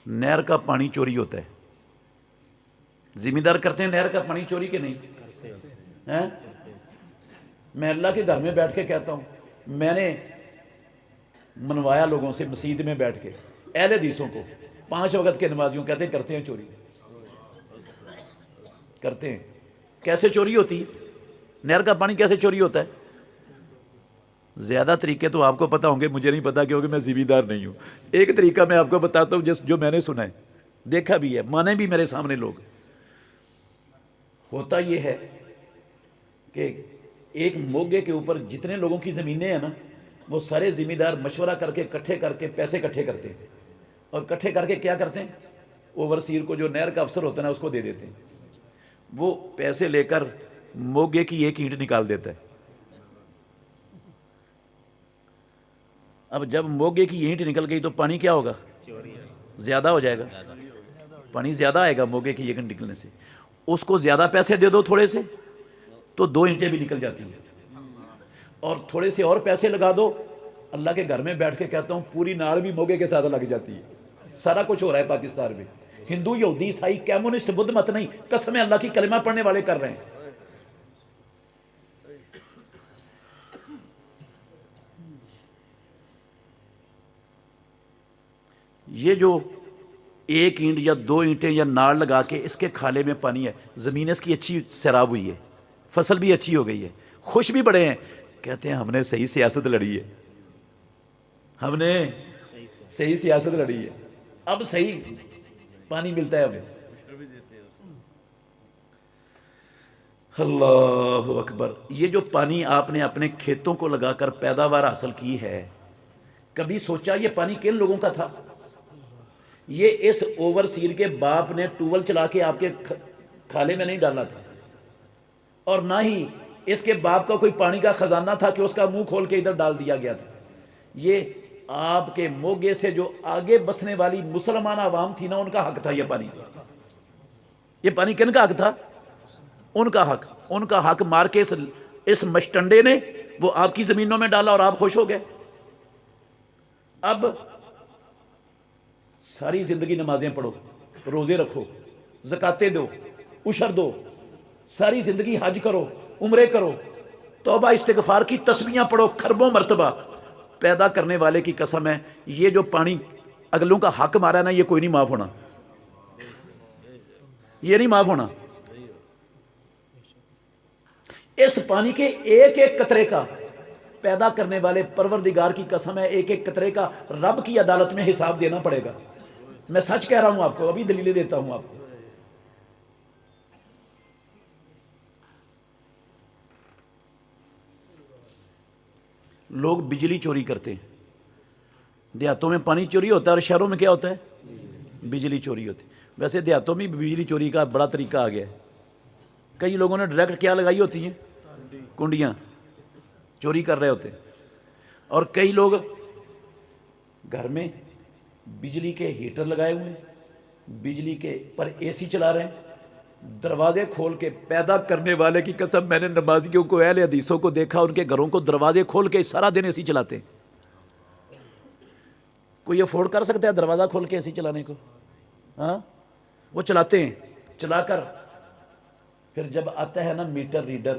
نہر کا پانی چوری ہوتا ہے، ذمہ دار کرتے ہیں نہر کا پانی چوری کہ نہیں؟ ہیں؟ میں اللہ کے گھر میں بیٹھ کے کہتا ہوں، میں نے منوایا لوگوں سے مسجد میں بیٹھ کے، اہل حدیثوں کو، 5 وقت کے نمازیوں، کہتے ہیں کرتے ہیں چوری، کرتے ہیں۔ کیسے چوری ہوتی ہے؟ نہر کا پانی کیسے چوری ہوتا ہے؟ زیادہ طریقے تو آپ کو پتہ ہوں گے، مجھے نہیں پتا کیونکہ میں ذمہ دار نہیں ہوں۔ ایک طریقہ میں آپ کو بتاتا ہوں جو میں نے سنا ہے، دیکھا بھی ہے، مانے بھی میرے سامنے لوگ۔ ہوتا یہ ہے کہ ایک موگے کے اوپر جتنے لوگوں کی زمینیں ہیں نا، وہ سارے ذمہ دار مشورہ کر کے اکٹھے کر کے پیسے اکٹھے کرتے ہیں، اور اکٹھے کر کے کیا کرتے ہیں؟ اوورسیر کو، جو نہر کا افسر ہوتا ہے نا، اس کو دے دیتے ہیں۔ وہ پیسے لے کر موگے کی ایک اینٹ نکال دیتا ہے۔ اب جب موگے کی اینٹ نکل گئی تو پانی کیا ہوگا؟ زیادہ ہو جائے گا، پانی زیادہ آئے گا موگے کی اینٹ نکلنے سے۔ اس کو زیادہ پیسے دے دو تھوڑے سے تو 2 اینٹیں بھی نکل جاتی ہیں، اور تھوڑے سے اور پیسے لگا دو، اللہ کے گھر میں بیٹھ کے کہتا ہوں پوری نال بھی موگے کے ساتھ لگ جاتی ہے۔ سارا کچھ ہو رہا ہے پاکستان میں، ہندو، یہودی، عیسائی، کمیونسٹ، بدھ مت نہیں، قسم اللہ کی کلمہ پڑھنے والے کر رہے ہیں۔ یہ جو 1 اینٹ یا 2 اینٹیں یا ناڑ لگا کے اس کے کھالے میں پانی ہے، زمین اس کی اچھی سیراب ہوئی ہے، فصل بھی اچھی ہو گئی ہے، خوش بھی بڑے ہیں، کہتے ہیں ہم نے صحیح سیاست لڑی ہے، ہم نے صحیح سیاست لڑی ہے، اب صحیح پانی ملتا ہے ہمیں۔ اللہ اکبر۔ یہ جو پانی آپ نے اپنے کھیتوں کو لگا کر پیداوار حاصل کی ہے، کبھی سوچا یہ پانی کن لوگوں کا تھا؟ یہ اس اوورسیر کے باپ نے ٹوول چلا کے آپ کے کھالے میں نہیں ڈالا تھا، اور نہ ہی اس کے باپ کا کوئی پانی کا خزانہ تھا کہ اس کا منہ کھول کے ادھر ڈال دیا گیا تھا۔ یہ آپ کے موگے سے جو آگے بسنے والی مسلمان عوام تھی نا، ان کا حق تھا یہ پانی۔ یہ پانی کن کا حق تھا؟ ان کا حق. ان کا حق مار کے اس مشٹنڈے نے وہ آپ کی زمینوں میں ڈالا اور آپ خوش ہو گئے. اب ساری زندگی نمازیں پڑھو، روزے رکھو، زکاتیں دو، عشر دو، ساری زندگی حج کرو، عمرے کرو، توبہ استغفار کی تسبیحاں پڑھو کھربوں مرتبہ، پیدا کرنے والے کی قسم ہے یہ جو پانی اگلوں کا حق مارا ہے نا، یہ کوئی نہیں معاف ہونا، یہ نہیں معاف ہونا. اس پانی کے ایک ایک قطرے کا پیدا کرنے والے پروردگار کی قسم ہے ایک ایک قطرے کا رب کی عدالت میں حساب دینا پڑے گا. میں سچ کہہ رہا ہوں آپ کو، ابھی دلیلیں دیتا ہوں آپ کو. لوگ بجلی چوری کرتے ہیں، دیہاتوں میں پانی چوری ہوتا ہے اور شہروں میں کیا ہوتا ہے؟ بجلی چوری ہوتی ہے. ویسے دیہاتوں میں بجلی چوری کا بڑا طریقہ آ گیا ہے. کئی لوگوں نے ڈائریکٹ کیا لگائی ہوتی ہیں؟ کنڈیاں چوری کر رہے ہوتے ہیں. اور کئی لوگ گھر میں بجلی کے ہیٹر لگائے ہوئے ہیں، بجلی کے پر اے سی چلا رہے ہیں، دروازے کھول کے. پیدا کرنے والے کی قسم میں نے نمازیوں کو، اہل حدیثوں کو دیکھا ان کے گھروں کو دروازے کھول کے سارا دن اے سی چلاتے ہیں. کوئی افورڈ کر سکتا ہے دروازہ کھول کے اے سی چلانے کو؟ ہاں، وہ چلاتے ہیں. چلا کر پھر جب آتا ہے نا میٹر ریڈر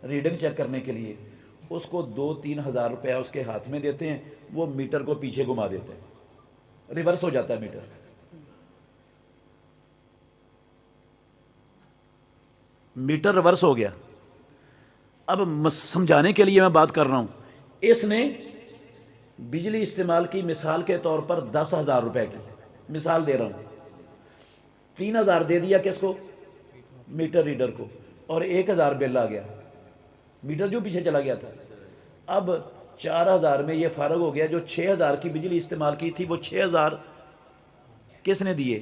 ریڈنگ چیک کرنے کے لیے، اس کو 2-3 ہزار روپیہ اس کے ہاتھ میں دیتے ہیں، وہ میٹر کو پیچھے گھما دیتے ہیں، ریورس ہو جاتا ہے میٹر. میٹر ریورس ہو گیا. اب سمجھانے کے لیے میں بات کر رہا ہوں. اس نے بجلی استعمال کی مثال کے طور پر 10,000 روپے کی مثال دے رہا ہوں. 3,000 دے دیا کس کو؟ میٹر ریڈر کو، اور 1,000 بل آ گیا، میٹر جو پیچھے چلا گیا تھا. اب 4,000 میں یہ فارغ ہو گیا. جو 6,000 کی بجلی استعمال کی تھی وہ 6,000 کس نے دیے؟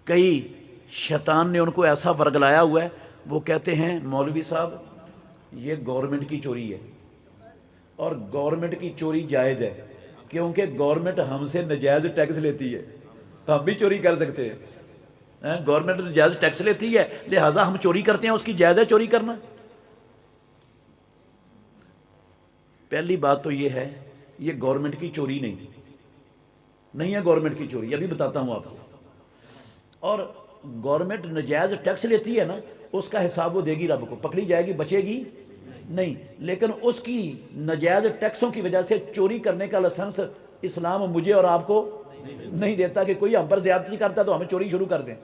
کئی شیطان نے ان کو ایسا ورگلایا ہوا ہے، وہ کہتے ہیں مولوی صاحب یہ گورنمنٹ کی چوری ہے، اور گورنمنٹ کی چوری جائز ہے کیونکہ گورنمنٹ ہم سے نجائز ٹیکس لیتی ہے، ہم بھی چوری کر سکتے ہیں. گورنمنٹ نجائز ٹیکس لیتی ہے لہٰذا ہم چوری کرتے ہیں، اس کی جائز ہے چوری کرنا. پہلی بات تو یہ ہے یہ گورنمنٹ کی چوری نہیں ہے گورنمنٹ کی چوری، ابھی بتاتا ہوں آپ کو. اور گورنمنٹ نجائز ٹیکس لیتی ہے نا، اس کا حساب وہ دے گی رب کو، پکڑی جائے گی، بچے گی نہیں. لیکن اس کی نجائز ٹیکسوں کی وجہ سے چوری کرنے کا لائسنس اسلام مجھے اور آپ کو نہیں دیتا کہ کوئی ہم پر زیادتی کرتا تو ہمیں چوری شروع کر دیں.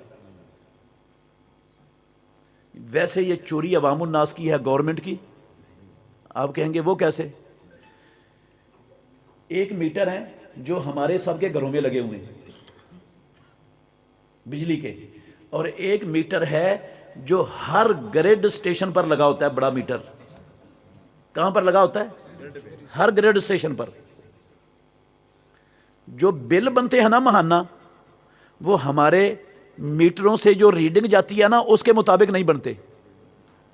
ویسے یہ چوری عوام الناس کی ہے، گورنمنٹ کی. آپ کہیں گے وہ کیسے؟ ایک میٹر ہیں جو ہمارے سب کے گھروں میں لگے ہوئے ہیں بجلی کے، اور ایک میٹر ہے جو ہر گریڈ اسٹیشن پر لگا ہوتا ہے. بڑا میٹر کہاں پر لگا ہوتا ہے؟ ہر گریڈ اسٹیشن پر. جو بل بنتے ہیں نا ماہانہ، وہ ہمارے میٹروں سے جو ریڈنگ جاتی ہے نا اس کے مطابق نہیں بنتے.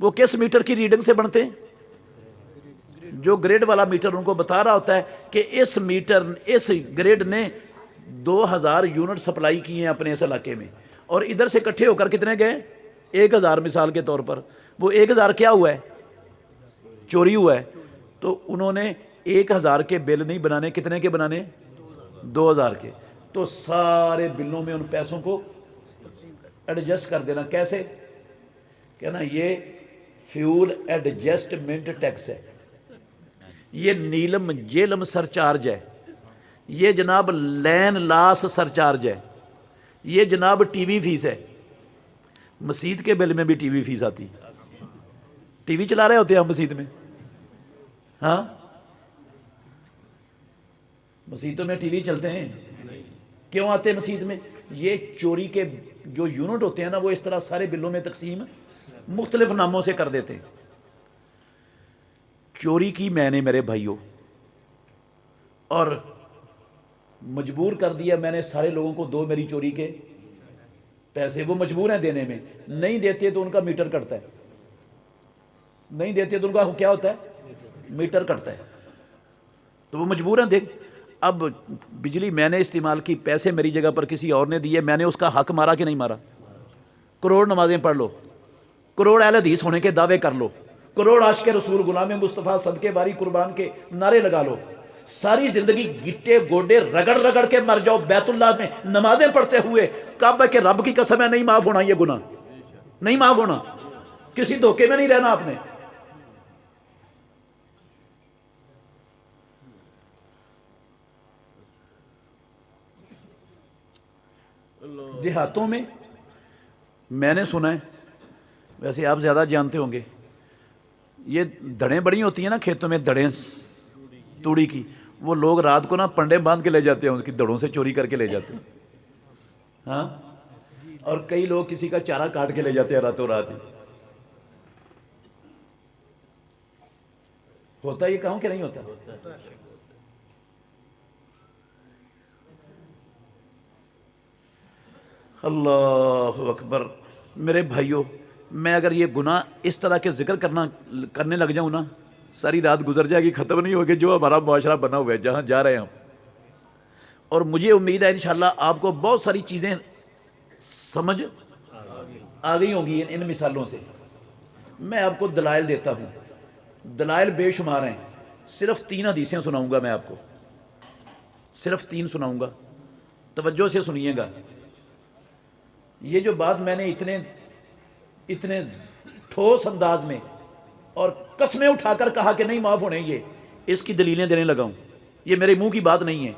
وہ کس میٹر کی ریڈنگ سے بنتے ہیں؟ جو گریڈ والا میٹر ان کو بتا رہا ہوتا ہے کہ اس میٹر اس گریڈ نے 2,000 یونٹ سپلائی کیے ہیں اپنے اس علاقے میں، اور ادھر سے اکٹھے ہو کر کتنے گئے؟ 1,000 مثال کے طور پر. وہ 1,000 کیا ہوا ہے؟ چوری ہوا ہے. تو انہوں نے 1,000 کے بل نہیں بنانے، کتنے کے بنانے؟ 2,000 کے. تو سارے بلوں میں ان پیسوں کو ایڈجسٹ کر دینا. کیسے؟ کہنا یہ فیول ایڈجسٹمنٹ ٹیکس ہے، یہ نیلم جیلم سرچارج ہے، یہ جناب لین لاس سرچارج ہے، یہ جناب ٹی وی فیس ہے. مسجد کے بل میں بھی ٹی وی فیس آتی. ٹی وی چلا رہے ہوتے ہیں ہم مسجد میں، ہاں مسجدوں میں ٹی وی چلتے ہیں. کیوں آتے ہیں مسجد میں؟ یہ چوری کے جو یونٹ ہوتے ہیں نا وہ اس طرح سارے بلوں میں تقسیم مختلف ناموں سے کر دیتے ہیں. چوری کی میں نے میرے بھائیوں، اور مجبور کر دیا میں نے سارے لوگوں کو دو میری چوری کے پیسے. وہ مجبور ہیں دینے میں، نہیں دیتے تو ان کا میٹر کٹتا ہے، نہیں دیتے تو ان کا کیا ہوتا ہے؟ میٹر کٹتا ہے. تو وہ مجبور ہیں. دیکھ اب بجلی میں نے استعمال کی، پیسے میری جگہ پر کسی اور نے دیے، میں نے اس کا حق مارا کہ نہیں مارا؟ کروڑ نمازیں پڑھ لو، کروڑ اہل حدیث ہونے کے دعوے کر لو، کروڑ عاشق رسول غلام مصطفیٰ صدقے باری قربان کے نعرے لگا لو، ساری زندگی گٹے گوڈے رگڑ رگڑ کے مر جاؤ بیت اللہ میں نمازیں پڑھتے ہوئے، کعبہ کے رب کی قسم ہے نہیں معاف ہونا یہ گناہ، نہیں معاف ہونا، کسی دھوکے میں نہیں رہنا آپ نے۔ دیہاتوں میں نے سنا ہے، ویسے آپ زیادہ جانتے ہوں گے، یہ دڑیں بڑی ہوتی ہیں نا کھیتوں میں، دڑیں توڑی کی، وہ لوگ رات کو نا پنڈے باندھ کے لے جاتے ہیں، اس کی دڑوں سے چوری کر کے لے جاتے ہیں، ہاں، اور کئی لوگ کسی کا چارہ کاٹ کے لے جاتے ہیں راتوں رات ہی۔ ہوتا یہ کہوں کہ نہیں ہوتا؟ اللہ اکبر۔ میرے بھائیوں، میں اگر یہ گناہ اس طرح کے ذکر کرنے لگ جاؤں نا، ساری رات گزر جائے گی، ختم نہیں ہوگی جو ہمارا معاشرہ بنا ہوا ہے جہاں جا رہے ہیں ہم۔ اور مجھے امید ہے انشاءاللہ آپ کو بہت ساری چیزیں سمجھ آ گئی ہوں گی ان مثالوں سے۔ میں آپ کو دلائل دیتا ہوں، دلائل بے شمار ہیں، صرف 3 حدیثیں سناؤں گا میں آپ کو، صرف 3 سناؤں گا، توجہ سے سنیے گا۔ یہ جو بات میں نے اتنے ٹھوس انداز میں اور قسمیں اٹھا کر کہا کہ نہیں معاف ہونے، یہ اس کی دلیلیں دینے لگا ہوں، یہ میرے منہ کی بات نہیں ہے۔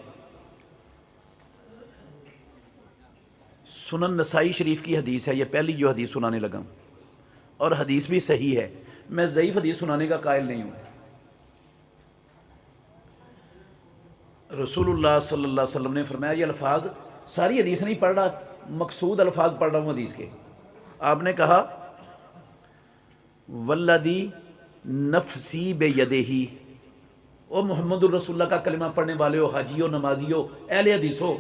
سنن نسائی شریف کی حدیث ہے، یہ پہلی جو حدیث سنانے لگا ہوں، اور حدیث بھی صحیح ہے، میں ضعیف حدیث سنانے کا قائل نہیں ہوں۔ رسول اللہ صلی اللہ علیہ وسلم نے فرمایا، یہ الفاظ ساری حدیث نہیں پڑھ رہا، مقصود الفاظ پڑھ رہا ہوں حدیث کے۔ آپ نے کہا والذی نفسی بیدہ، او محمد الرسول اللہ کا کلمہ پڑھنے والے ہو، حاجیو، نمازیو، اہل حدیث ہو،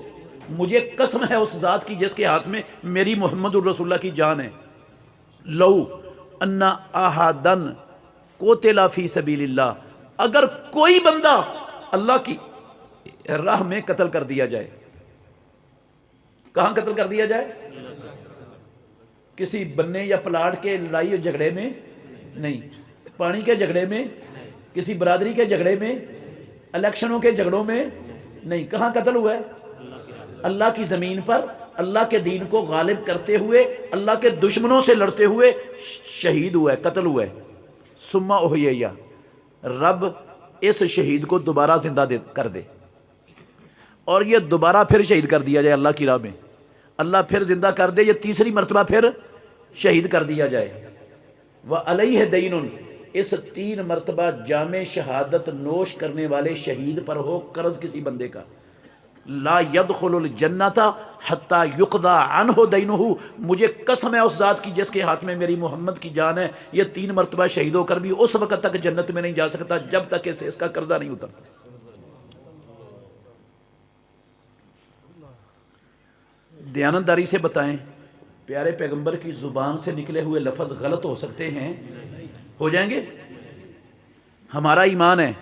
مجھے قسم ہے اس ذات کی جس کے ہاتھ میں میری محمد الرسول اللہ کی جان ہے، لو ان احدن قتل فی سبیل اللہ، اگر کوئی بندہ اللہ کی راہ میں قتل کر دیا جائے، کہاں قتل کر دیا جائے؟ کسی بننے یا پلاٹ کے لڑائی اور جھگڑے میں نہیں، پانی کے جھگڑے میں، کسی برادری کے جھگڑے میں، الیکشنوں کے جھگڑوں میں نہیں، کہاں قتل ہوا ہے؟ اللہ کی زمین پر اللہ کے دین کو غالب کرتے ہوئے، اللہ کے دشمنوں سے لڑتے ہوئے شہید ہوا ہے، قتل ہوا ہے۔ ثم احییہ، رب اس شہید کو دوبارہ زندہ کر دے، اور یہ دوبارہ پھر شہید کر دیا جائے اللہ کی راہ میں، اللہ پھر زندہ کر دے، یہ تیسری مرتبہ پھر شہید کر دیا جائے۔ وعلیہ دین، اس 3 مرتبہ جام شہادت نوش کرنے والے شہید پر ہو قرض کسی بندے کا، لا يدخل الجنت حتی یقضى عنہ دینہ، مجھے قسم ہے اس ذات کی جس کے ہاتھ میں میری محمد کی جان ہے، یہ 3 مرتبہ شہید ہو کر بھی اس وقت تک جنت میں نہیں جا سکتا جب تک اسے اس کا قرضہ نہیں اترتا۔ دیانتداری سے بتائیں، پیارے پیغمبر کی زبان سے نکلے ہوئے لفظ غلط ہو سکتے ہیں؟ ہو جائیں گے؟ ہمارا ایمان ہے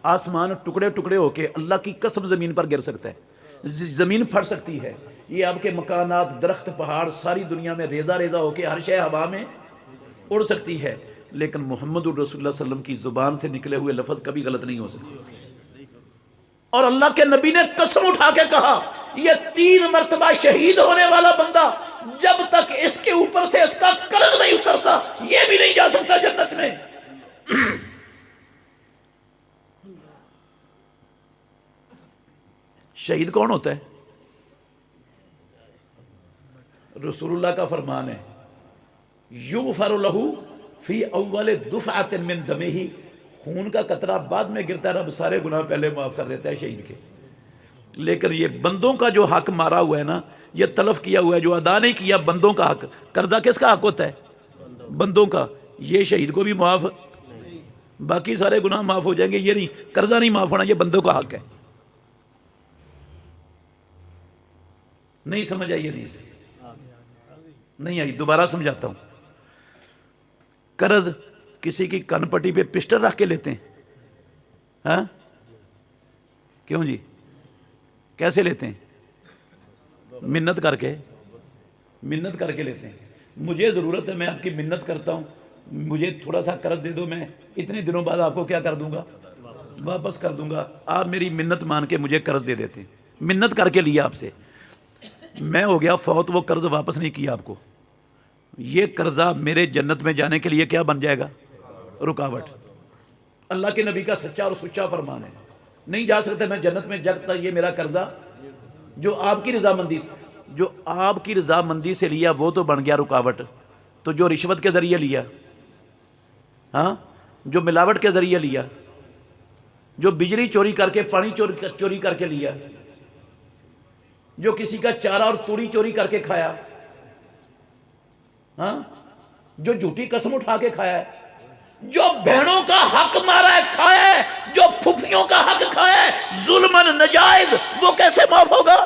آسمان ٹکڑے ٹکڑے ہو کے اللہ کی قسم زمین پر گر سکتا ہے، زمین پھٹ سکتی ہے، یہ آپ کے مکانات، درخت، پہاڑ، ساری دنیا میں ریزہ ریزہ ہو کے ہر شے ہوا میں اڑ سکتی ہے، لیکن محمد الرسول اللہ صلی اللہ علیہ وسلم کی زبان سے نکلے ہوئے لفظ کبھی غلط نہیں ہو سکتے۔ اور اللہ کے نبی نے قسم اٹھا کے کہا، یہ 3 مرتبہ شہید ہونے والا بندہ جب تک اس کے اوپر سے اس کا قرض نہیں اترتا یہ بھی نہیں جا سکتا جنت میں۔ شہید کون ہوتا ہے؟ رسول اللہ کا فرمان ہے، یغفر لہ فی اول دفعۃ من دمہ، خون کا قطرہ بعد میں گرتا ہے، رب سارے گناہ پہلے معاف کر دیتا ہے شہید کے۔ لیکن یہ بندوں کا جو حق مارا ہوا ہے نا، یہ تلف کیا ہوا ہے، جو ادا نہیں کیا، بندوں کا حق، قرضہ کس کا حق ہوتا ہے؟ بندوں کا، یہ شہید کو بھی معاف، باقی سارے گناہ معاف ہو جائیں گے، یہ نہیں، قرضہ نہیں معاف ہونا، یہ بندوں کا حق ہے۔ نہیں سمجھ آئی حدیث؟ نہیں آئی، دوبارہ سمجھاتا ہوں۔ قرض کسی کی کن پٹی پہ پسٹل رکھ کے لیتے ہیں، ہاں کیوں جی؟ کیسے لیتے ہیں؟ منت کر کے لیتے ہیں. مجھے ضرورت ہے، میں آپ کی منت کرتا ہوں، مجھے تھوڑا سا قرض دے دو، میں اتنے دنوں بعد آپ کو کیا کر دوں گا؟ واپس کر دوں گا. آپ میری منت مان کے مجھے قرض دے دیتے ہیں، منت کر کے لیا آپ سے، میں ہو گیا فوت، وہ قرض واپس نہیں کیا آپ کو، یہ قرضہ میرے جنت میں جانے کے لیے کیا بن جائے گا؟ رکاوٹ. اللہ کے نبی کا سچا اور سچا فرمان ہے، نہیں جا سکتا میں جنت میں جب تک یہ میرا قرضہ جو آپ کی رضامندی سے لیا وہ تو بن گیا رکاوٹ. تو جو رشوت کے ذریعے لیا، ہاں، جو ملاوٹ کے ذریعے لیا، جو بجلی چوری کر کے، پانی چوری کر کے لیا، جو کسی کا چارہ اور توڑی چوری کر کے کھایا، ہاں، جو جھوٹی قسم اٹھا کے کھایا ہے، جو بہنوں کا حق مارا ہے کھایا ہے، جو پھپھیوں کا حق کھایا ہے ظلمن نجائز، وہ کیسے معاف ہوگا؟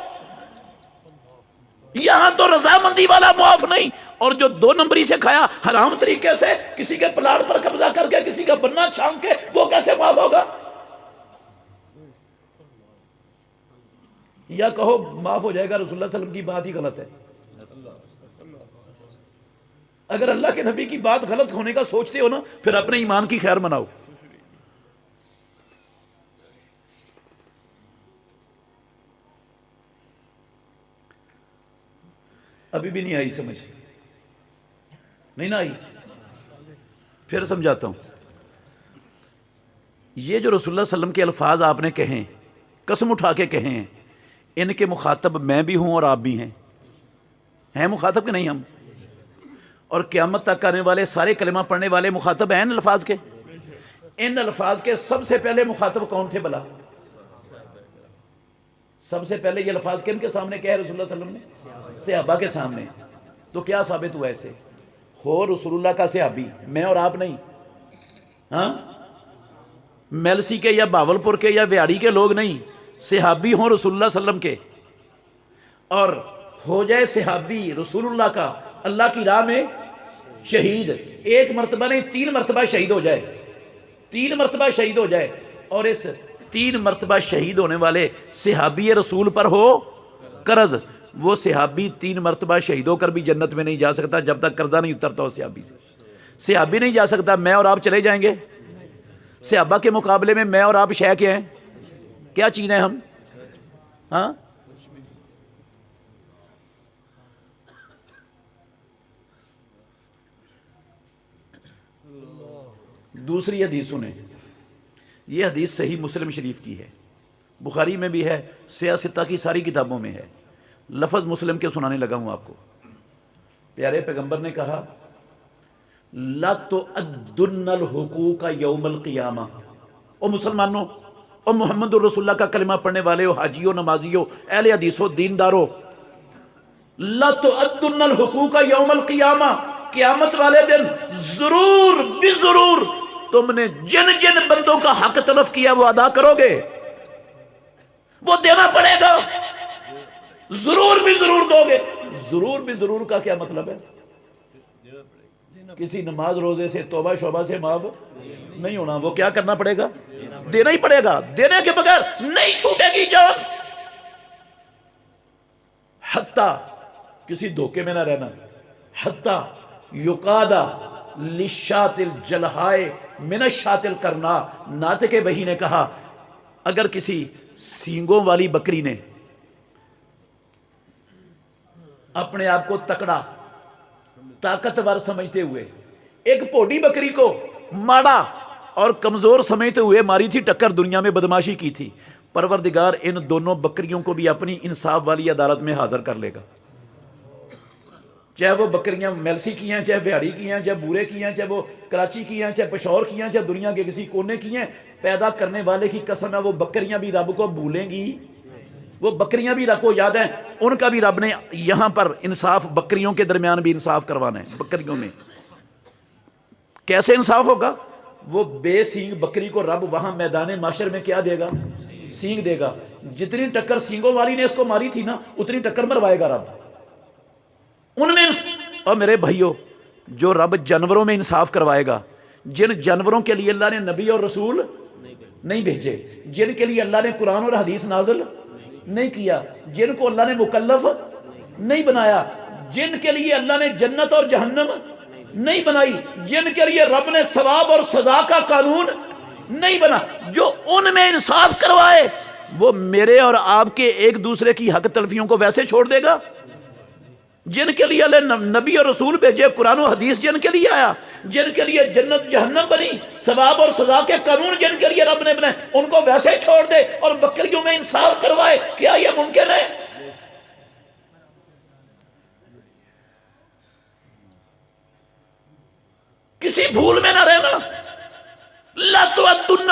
یہاں تو رضامندی والا معاف نہیں، اور جو 2 نمبری سے کھایا حرام طریقے سے، کسی کے پلاٹ پر قبضہ کر کے، کسی کا بننا چھانک کے، وہ کیسے معاف ہوگا؟ یا کہو معاف ہو جائے گا، رسول اللہ صلی اللہ علیہ وسلم کی بات ہی غلط ہے. اگر اللہ کے نبی کی بات غلط ہونے کا سوچتے ہو نا، پھر اپنے ایمان کی خیر مناؤ. ابھی بھی نہیں آئی سمجھ؟ نہیں نہ آئی؟ پھر سمجھاتا ہوں. یہ جو رسول اللہ صلی اللہ علیہ وسلم کے الفاظ آپ نے کہیں، قسم اٹھا کے کہیں ہیں، ان کے مخاطب میں بھی ہوں اور آپ بھی ہیں مخاطب کہ نہیں ہم؟ اور قیامت تک آنے والے سارے کلمہ پڑھنے والے مخاطب ہیں ان الفاظ کے. ان الفاظ کے سب سے پہلے مخاطب کون تھے بلا؟ سب سے پہلے یہ الفاظ کن کے سامنے کہے رسول اللہ صلی اللہ علیہ وسلم نے؟ صحابہ کے سامنے. تو کیا ثابت ہوا ایسے؟ ہو رسول اللہ کا صحابی، میں اور آپ نہیں، ہاں، میلسی کے یا باولپور کے یا ویاڑی کے لوگ نہیں، صحابی ہوں رسول اللہ صلی اللہ علیہ وسلم کے، اور ہو جائے صحابی رسول اللہ کا اللہ کی راہ میں شہید، 1 مرتبہ نہیں 3 مرتبہ شہید ہو جائے، 3 مرتبہ شہید ہو جائے، اور اس 3 مرتبہ شہید ہونے والے صحابی رسول پر ہو قرض، وہ صحابی 3 مرتبہ شہید ہو کر بھی جنت میں نہیں جا سکتا جب تک قرضہ نہیں اترتا اس صحابی سے. صحابی نہیں جا سکتا، میں اور آپ چلے جائیں گے؟ صحابہ کے مقابلے میں اور آپ شے کے ہیں؟ کیا چیز ہیں ہم؟ ہاں، دوسری حدیث سنیں. یہ حدیث صحیح مسلم شریف کی ہے، بخاری میں بھی ہے، سیاہ ستہ کی ساری کتابوں میں ہے. لفظ مسلم کے سنانے لگا ہوں آپ کو. پیارے پیغمبر نے کہا لَتُؤَدُّنَّ الْحُقُوقَ يَوْمَ الْقِيَامَةِ. او مسلمانوں، او محمد الرسول اللہ کا کلمہ پڑھنے والے ہو، حاجیو، نمازیو، اہل حدیثو، دیندارو، لَتُؤَدُّنَّ الْحُقُوقَ يَوْمَ الْقِيَامَةِ، قیامت والے دن ضرور بضرور تم نے جن جن بندوں کا حق تلف کیا وہ ادا کرو گے، وہ دینا پڑے گا، ضرور بھی ضرور دو گے. ضرور بھی ضرور کا کیا مطلب ہے؟ کسی نماز روزے سے توبہ شوبہ سے معاف نہیں ہونا، وہ کیا کرنا پڑے گا؟ دینا ہی پڑے گا. دینے کے بغیر نہیں چھوٹے گی جان. حتیٰ کسی دھوکے میں نہ رہنا. حتیٰ یقادہ للشاۃ الجلحائے من الشاۃ القرناء. ناطق وحی نے کہا اگر کسی سینگوں والی بکری نے اپنے آپ کو تکڑا طاقتور سمجھتے ہوئے ایک پوڈی بکری کو ماڑا اور کمزور سمجھتے ہوئے ماری تھی ٹکر، دنیا میں بدماشی کی تھی، پروردگار ان دونوں بکریوں کو بھی اپنی انصاف والی عدالت میں حاضر کر لے گا. چاہے وہ بکریاں میلسی کی ہیں، چاہے ویاڑی کی ہیں، چاہے بورے کی ہیں، چاہے وہ کراچی کی ہیں، چاہے پشاور کی ہیں، چاہے دنیا کے کسی کونے کی ہیں، پیدا کرنے والے کی قسم ہے وہ بکریاں بھی رب کو بھولیں گی. وہ بکریاں بھی رب کو یاد ہیں، ان کا بھی رب نے یہاں پر انصاف، بکریوں کے درمیان بھی انصاف کروانا ہے. بکریوں میں کیسے انصاف ہوگا؟ وہ بے سینگ بکری کو رب وہاں میدان معاشر میں کیا دے گا؟ سینگ دے گا. جتنی ٹکر سینگوں والی نے اس کو ماری تھی نا، اتنی ٹکر مروائے گا رب ان میں. اور میرے بھائیوں، جو رب جانوروں میں انصاف کروائے گا، جن جانوروں کے لیے اللہ نے نبی اور رسول نہیں بھیجے، جن کے لیے اللہ نے قرآن اور حدیث نازل نہیں کیا، جن کو اللہ نے مکلف نہیں بنایا، جن کے لیے اللہ نے جنت اور جہنم نہیں بنائی، جن کے لیے رب نے ثواب اور سزا کا قانون نہیں بنا، جو ان میں انصاف کروائے وہ میرے اور آپ کے ایک دوسرے کی حق تلفیوں کو ویسے چھوڑ دے گا؟ جن کے لیے اللہ نبی اور رسول بھیجے، قرآن و حدیث جن کے لیے آیا، جن کے لیے جنت جہنم بنی، ثواب اور سزا کے قانون جن کے لیے رب نے بنائے، ان کو ویسے چھوڑ دے اور بکریوں میں انصاف کروائے؟ کیا یہ ممکن ہے؟ کسی بھول میں نہ رہنا۔ لا تؤدن،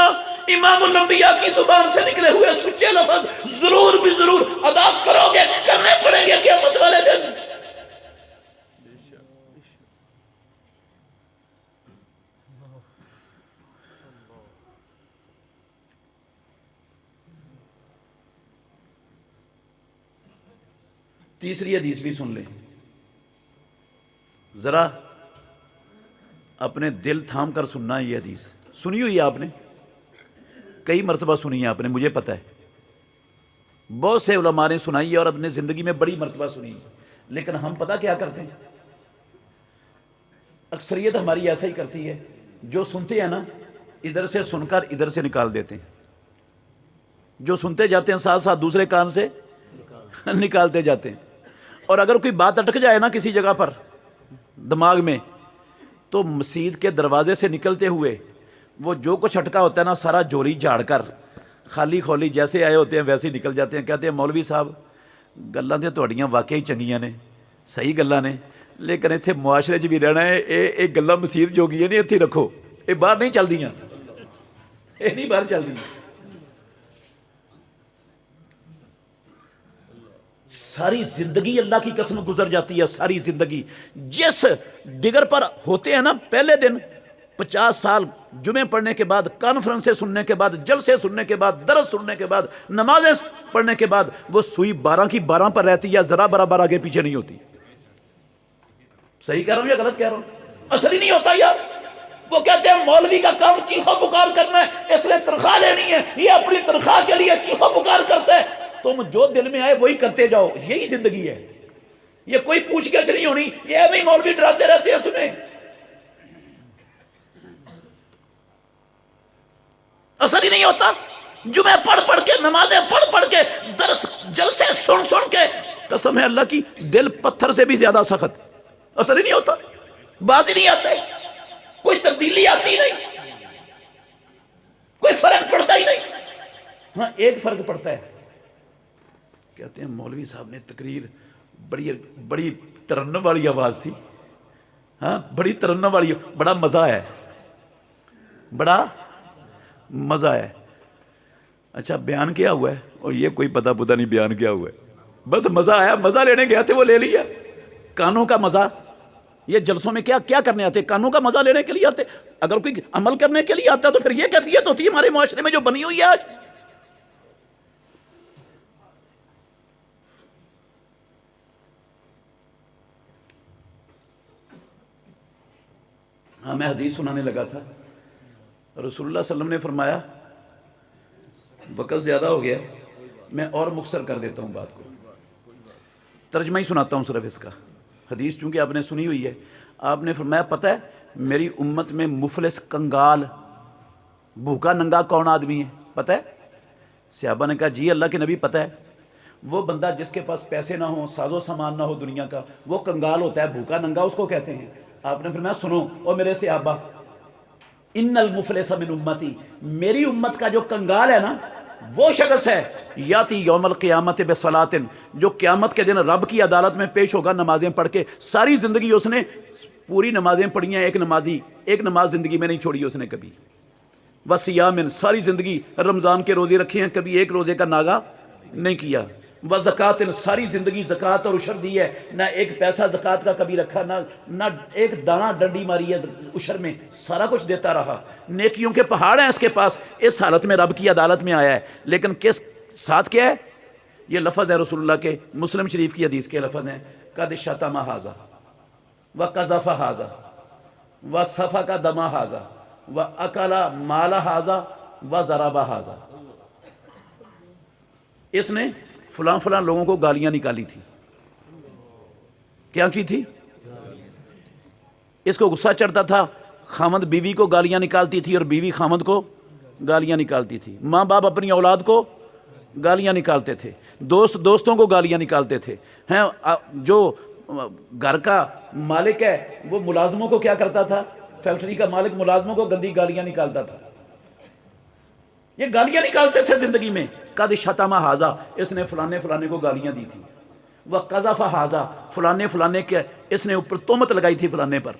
امام الانبیاء کی زبان سے نکلے ہوئے سچے لفظ ضرور بھی ضرور ادا کرو گے، کرنے پڑیں گے قیامت والے دن۔ تیسری حدیث بھی سن لیں، ذرا اپنے دل تھام کر سننا۔ یہ حدیث سنی ہوئی ہے آپ نے، کئی مرتبہ سنی ہے آپ نے، مجھے پتہ ہے بہت سے علماء نے سنائی ہے اور اپنے زندگی میں بڑی مرتبہ سنی ہے، لیکن ہم پتہ کیا کرتے ہیں؟ اکثریت ہماری ایسا ہی کرتی ہے، جو سنتے ہیں نا ادھر سے سن کر ادھر سے نکال دیتے ہیں، جو سنتے جاتے ہیں ساتھ ساتھ دوسرے کان سے نکالتے جاتے ہیں، اور اگر کوئی بات اٹک جائے نا کسی جگہ پر دماغ میں، تو مسجد کے دروازے سے نکلتے ہوئے وہ جو کچھ اٹکا ہوتا ہے نا سارا جوری جھاڑ کر خالی خولی جیسے آئے ہوتے ہیں ویسے ہی نکل جاتے ہیں۔ کہتے ہیں مولوی صاحب گلاں تے تہاڈیاں واقعی چنگیاں نے، صحیح گلاں نے، لیکن اتنے معاشرے 'چ بھی رہنا ہے، یہ گلاں مسجد جوگیاں نہیں، اتنے رکھو، یہ باہر نہیں چلدیاں، یہ نہیں باہر چلدیاں۔ ساری زندگی اللہ کی قسم گزر جاتی ہے، ساری زندگی جس ڈگر پر ہوتے ہیں نا پہلے دن 50 سال جمعے پڑھنے کے بعد، کانفرنسیں سننے کے بعد، جلسے سننے کے بعد، درس سننے کے بعد، نمازیں پڑھنے کے بعد، وہ سوئی 12 کی 12 پر رہتی ہے، ذرا برابر آگے پیچھے نہیں ہوتی۔ صحیح کہہ رہا ہوں یا غلط کہہ رہا ہوں؟ اثر ہی نہیں ہوتا یار۔ وہ کہتے ہیں مولوی کا کام چیخو پکار کرنا ہے، اس لیے تنخواہ لینی ہے، یہ اپنی تنخواہ کے لیے چیخو پکار کرتا ہے۔ تم جو دل میں آئے وہی کرتے جاؤ، یہی زندگی ہے، یہ کوئی پوچھ گچھ نہیں ہونی، یہ بھی مولوی ڈراتے رہتے ہیں تمہیں۔ اثر ہی نہیں ہوتا، جمعہ پڑھ پڑھ کے، نمازیں پڑھ پڑھ کے، درس جلسے سن سن کے، قسم ہے اللہ کی دل پتھر سے بھی زیادہ سخت، اثر ہی نہیں ہوتا، باز ہی نہیں آتا، کوئی تبدیلی آتی نہیں، کوئی فرق پڑتا ہی نہیں۔ ہاں ایک فرق پڑتا ہے، کہتے ہیں مولوی صاحب نے تقریر بڑی ترنم والی آواز تھی، ہاں بڑی ترنم والی، بڑا مزہ ہے، بڑا مزہ ہے۔ اچھا بیان کیا ہوا ہے؟ اور یہ کوئی پتہ نہیں بیان کیا ہوا ہے، بس مزہ آیا، مزہ لینے گئے تھے وہ لے لیا۔ کانوں کا مزہ، یہ جلسوں میں کیا کرنے آتے؟ کانوں کا مزہ لینے کے لیے آتے۔ اگر کوئی عمل کرنے کے لیے آتا ہے تو پھر یہ کیفیت ہوتی ہے ہمارے معاشرے میں جو بنی ہوئی ہے آج۔ ہاں میں حدیث سنانے لگا تھا، رسول اللہ صلی اللہ علیہ وسلم نے فرمایا، وقت زیادہ ہو گیا میں اور مختصر کر دیتا ہوں بات کو، ترجمہ ہی سناتا ہوں صرف اس کا۔ حدیث چونکہ آپ نے سنی ہوئی ہے، آپ نے فرمایا پتہ ہے میری امت میں مفلس، کنگال، بھوکا ننگا کون آدمی ہے پتہ ہے؟ صحابہ نے کہا جی اللہ کے نبی پتہ ہے، وہ بندہ جس کے پاس پیسے نہ ہوں، ساز و سامان نہ ہو دنیا کا، وہ کنگال ہوتا ہے، بھوکا ننگا اس کو کہتے ہیں۔ آپ نے فرمایا سنو اور میرے صحابہ، ان المفلس من امتی، میری امت کا جو کنگال ہے نا وہ شخص ہے، یاتی یوم القیامت بصلاۃ، جو قیامت کے دن رب کی عدالت میں پیش ہوگا نمازیں پڑھ کے، ساری زندگی اس نے پوری نمازیں پڑھی ہیں، ایک نماز زندگی میں نہیں چھوڑی اس نے کبھی، وصیام، ساری زندگی رمضان کے روزے رکھے ہیں، کبھی ایک روزے کا ناغہ نہیں کیا، وزکات، ساری زندگی زکوٰۃ اور عشر دی ہے، نہ ایک پیسہ زکوٰۃ کا کبھی رکھا، نہ ایک دانہ ڈنڈی ماری ہے عشر میں، سارا کچھ دیتا رہا، نیکیوں کے پہاڑ ہیں اس کے پاس، اس حالت میں رب کی عدالت میں آیا ہے، لیکن کس ساتھ کیا ہے؟ یہ لفظ ہے رسول اللہ کے، مسلم شریف کی حدیث کے لفظ ہیں، قد شتم ھذا وقذف ھذا وسفک دم ھذا واکل مال ھذا وضرب ھذا، اس نے فلاں فلاں لوگوں کو گالیاں نکالی تھی. کیا کی تھی؟ اس کو غصہ چڑھتا تھا، خامد بیوی کو گالیاں نکالتی تھی اور بیوی خامد کو گالیاں نکالتی تھی. ماں باپ اپنی اولاد کو گالیاں نکالتے تھے، دوست دوستوں کو گالیاں نکالتے تھے. ہیں جو گھر کا مالک ہے وہ ملازموں کو کیا کرتا تھا؟ فیکٹری کا مالک ملازموں کو گندی گالیاں نکالتا تھا. یہ گالیاں نکالتے تھے زندگی میں. قد شتم ھذا، اس نے فلانے فلانے کو گالیاں دی تھی. وقذف ھذا، فلانے فلانے کے اس نے اوپر تہمت لگائی تھی فلانے پر.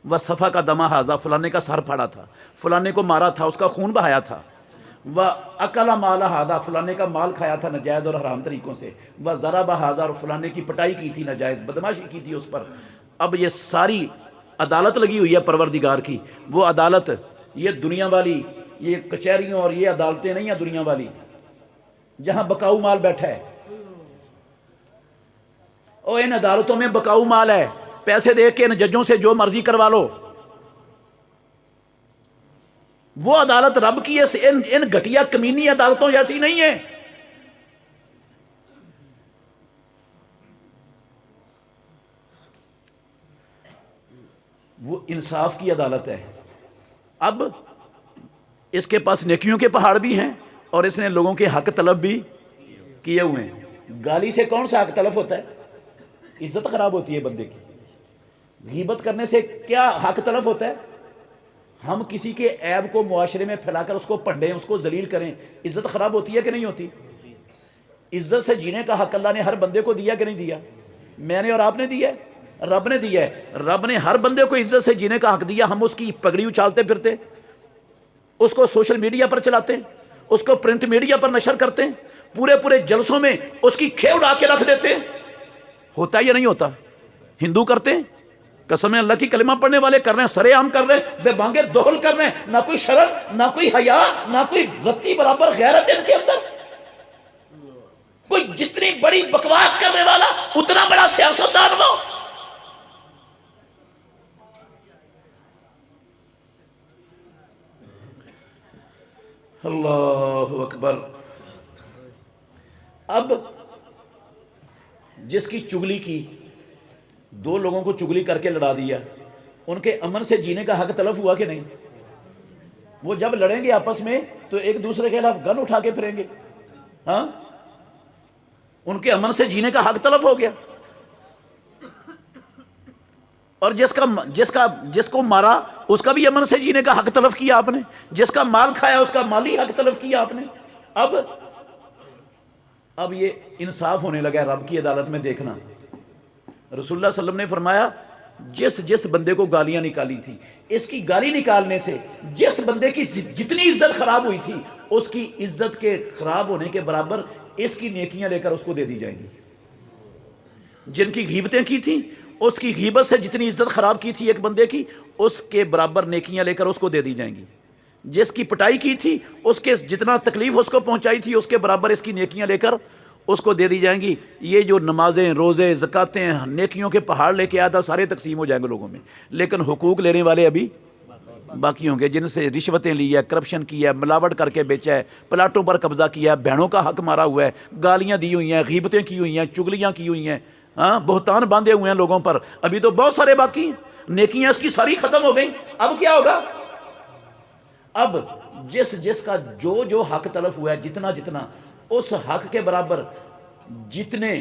وسفک دم ھذا، فلانے کا سر پھاڑا تھا، فلانے کو مارا تھا، اس کا خون بہایا تھا. وَأَكَلَ مَالَ ھذا، فلانے کا مال کھایا تھا ناجائز اور حرام طریقوں سے. وَضَرَبَ ھذا، اور فلانے کی پٹائی کی تھی ناجائز، بدماشی کی تھی اس پر. اب یہ ساری عدالت لگی ہوئی ہے پروردگار کی. وہ عدالت یہ دنیا والی، یہ کچہریوں اور یہ عدالتیں نہیں ہیں دنیا والی جہاں بکاؤ مال بیٹھا ہے. اور ان عدالتوں میں بکاؤ مال ہے، پیسے دے کے ان ججوں سے جو مرضی کروا لو. وہ عدالت رب کی ان گھٹیا کمینی عدالتوں جیسی نہیں ہے. وہ انصاف کی عدالت ہے. اب اس کے پاس نیکیوں کے پہاڑ بھی ہیں اور اس نے لوگوں کے حق طلب بھی کیے ہوئے ہیں. گالی سے کون سا حق طلب ہوتا ہے؟ عزت خراب ہوتی ہے بندے کی. غیبت کرنے سے کیا حق طلب ہوتا ہے؟ ہم کسی کے عیب کو معاشرے میں پھیلا کر اس کو پنڈیں، اس کو ذلیل کریں. عزت خراب ہوتی ہے کہ نہیں ہوتی؟ عزت سے جینے کا حق اللہ نے ہر بندے کو دیا کہ نہیں دیا؟ میں نے اور آپ نے دیا ہے، رب نے دیا ہے. رب نے ہر بندے کو عزت سے جینے کا حق دیا. ہم اس کی پگڑی اچھالتے پھرتے، اس کو سوشل میڈیا پر چلاتے، اس کو پرنٹ میڈیا پر نشر کرتے، پورے پورے جلسوں میں اس کی کھے اڑا کے رکھ دیتے. ہوتا ہے یا نہیں ہوتا؟ ہندو کرتے ہیں، قسم اللہ کی کلمہ پڑھنے والے کر رہے ہیں، سرے عام کر رہے ہیں، بے بانگے دوہل کر رہے ہیں. نہ کوئی شرم، نہ کوئی حیا، نہ کوئی رتی برابر غیرت ان کے اندر. کوئی جتنی بڑی بکواس کرنے والا اتنا بڑا سیاستدان وہ. اللہ اکبر. اب جس کی چگلی کی، دو لوگوں کو چگلی کر کے لڑا دیا، ان کے امن سے جینے کا حق طلب ہوا کہ نہیں؟ وہ جب لڑیں گے آپس میں تو ایک دوسرے کے خلاف گن اٹھا کے پھریں گے. ہاں، ان کے امن سے جینے کا حق طلب ہو گیا. اور جس کو مارا اس کا بھی امن سے جینے کا حق طلب کیا آپ نے. جس کا مال کھایا اس کا مالی حق طلب کیا آپ نے. اب یہ انصاف ہونے لگا ہے رب کی عدالت میں. دیکھنا، رسول اللہ صلی اللہ علیہ وسلم نے فرمایا جس بندے کو گالیاں نکالی تھی، اس کی گالی نکالنے سے جس بندے کی جتنی عزت خراب ہوئی تھی اس کی عزت کے خراب ہونے کے برابر اس کی نیکیاں لے کر اس کو دے دی جائیں گی. جن کی غیبتیں کی تھیں، اس کی غیبت سے جتنی عزت خراب کی تھی ایک بندے کی، اس کے برابر نیکیاں لے کر اس کو دے دی جائیں گی. جس کی پٹائی کی تھی، اس کے جتنا تکلیف اس کو پہنچائی تھی اس کے برابر اس کی نیکیاں لے کر اس کو دے دی جائیں گی. یہ جو نمازیں، روزے، زکاتیں، نیکیوں کے پہاڑ لے کے آیا تھا سارے تقسیم ہو جائیں گے لوگوں میں. لیکن حقوق لینے والے ابھی باقی ہوں گے، جن سے رشوتیں لی ہے، کرپشن کی ہے، ملاوٹ کر کے بیچا ہے، پلاٹوں پر قبضہ کیا ہے، بہنوں کا حق مارا ہوا ہے، گالیاں دی ہوئی ہیں، غیبتیں کی ہوئی ہیں، چگلیاں کی ہوئی ہیں، ہاں، بہتان باندھے ہوئے ہیں لوگوں پر. ابھی تو بہت سارے باقی ہیں. نیکیاں اس کی ساری ختم ہو گئیں. اب کیا ہوگا؟ اب جس کا جو حق طلب ہوا ہے، جتنا اس حق کے برابر جتنے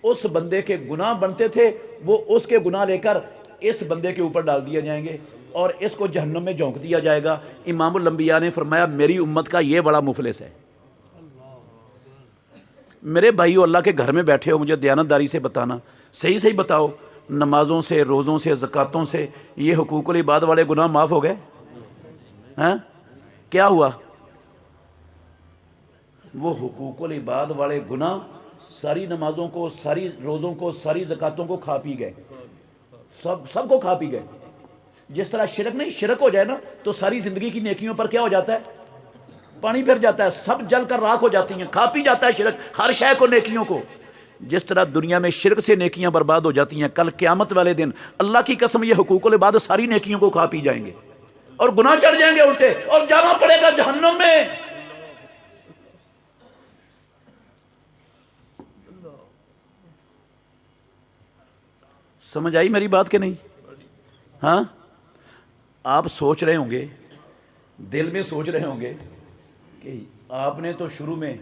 اس بندے کے گناہ بنتے تھے وہ اس کے گناہ لے کر اس بندے کے اوپر ڈال دیے جائیں گے اور اس کو جہنم میں جھونک دیا جائے گا. امام الانبیاء نے فرمایا میری امت کا یہ بڑا مفلس ہے. میرے بھائیو، اللہ کے گھر میں بیٹھے ہو، مجھے دیانتداری سے بتانا، صحیح بتاؤ، نمازوں سے، روزوں سے، زکاتوں سے یہ حقوق العباد والے گناہ معاف ہو گئے؟ ہاں، کیا ہوا؟ وہ حقوق العباد والے گناہ ساری نمازوں کو، ساری روزوں کو، ساری زکاتوں کو کھا پی گئے. سب کو کھا پی گئے. جس طرح شرک نہیں، شرک ہو جائے نا تو ساری زندگی کی نیکیوں پر کیا ہو جاتا ہے؟ پانی پھر جاتا ہے، سب جل کر راکھ ہو جاتی ہیں. کھا پی جاتا ہے شرک ہر شے کو، نیکیوں کو. جس طرح دنیا میں شرک سے نیکیاں برباد ہو جاتی ہیں، کل قیامت والے دن اللہ کی قسم یہ حقوق العباد ساری نیکیوں کو کھا پی جائیں گے اور گناہ چڑھ جائیں گے الٹے، اور جانا پڑے گا جہنم میں. سمجھ آئی میری بات کہ نہیں؟ ہاں آپ سوچ رہے ہوں گے، دل میں سوچ رہے ہوں گے کہ آپ نے تو شروع میں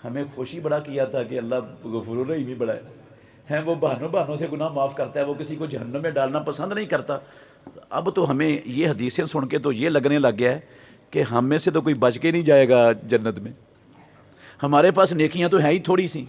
ہمیں خوشی بڑا کیا تھا کہ اللہ غفور الرحیم بھی بڑا ہے، وہ بہانوں سے گناہ معاف کرتا ہے، وہ کسی کو جہنم میں ڈالنا پسند نہیں کرتا۔ اب تو ہمیں یہ حدیثیں سن کے تو یہ لگنے لگ گیا ہے کہ ہم میں سے تو کوئی بچ کے نہیں جائے گا جنت میں۔ ہمارے پاس نیکیاں تو ہیں ہی تھوڑی سی،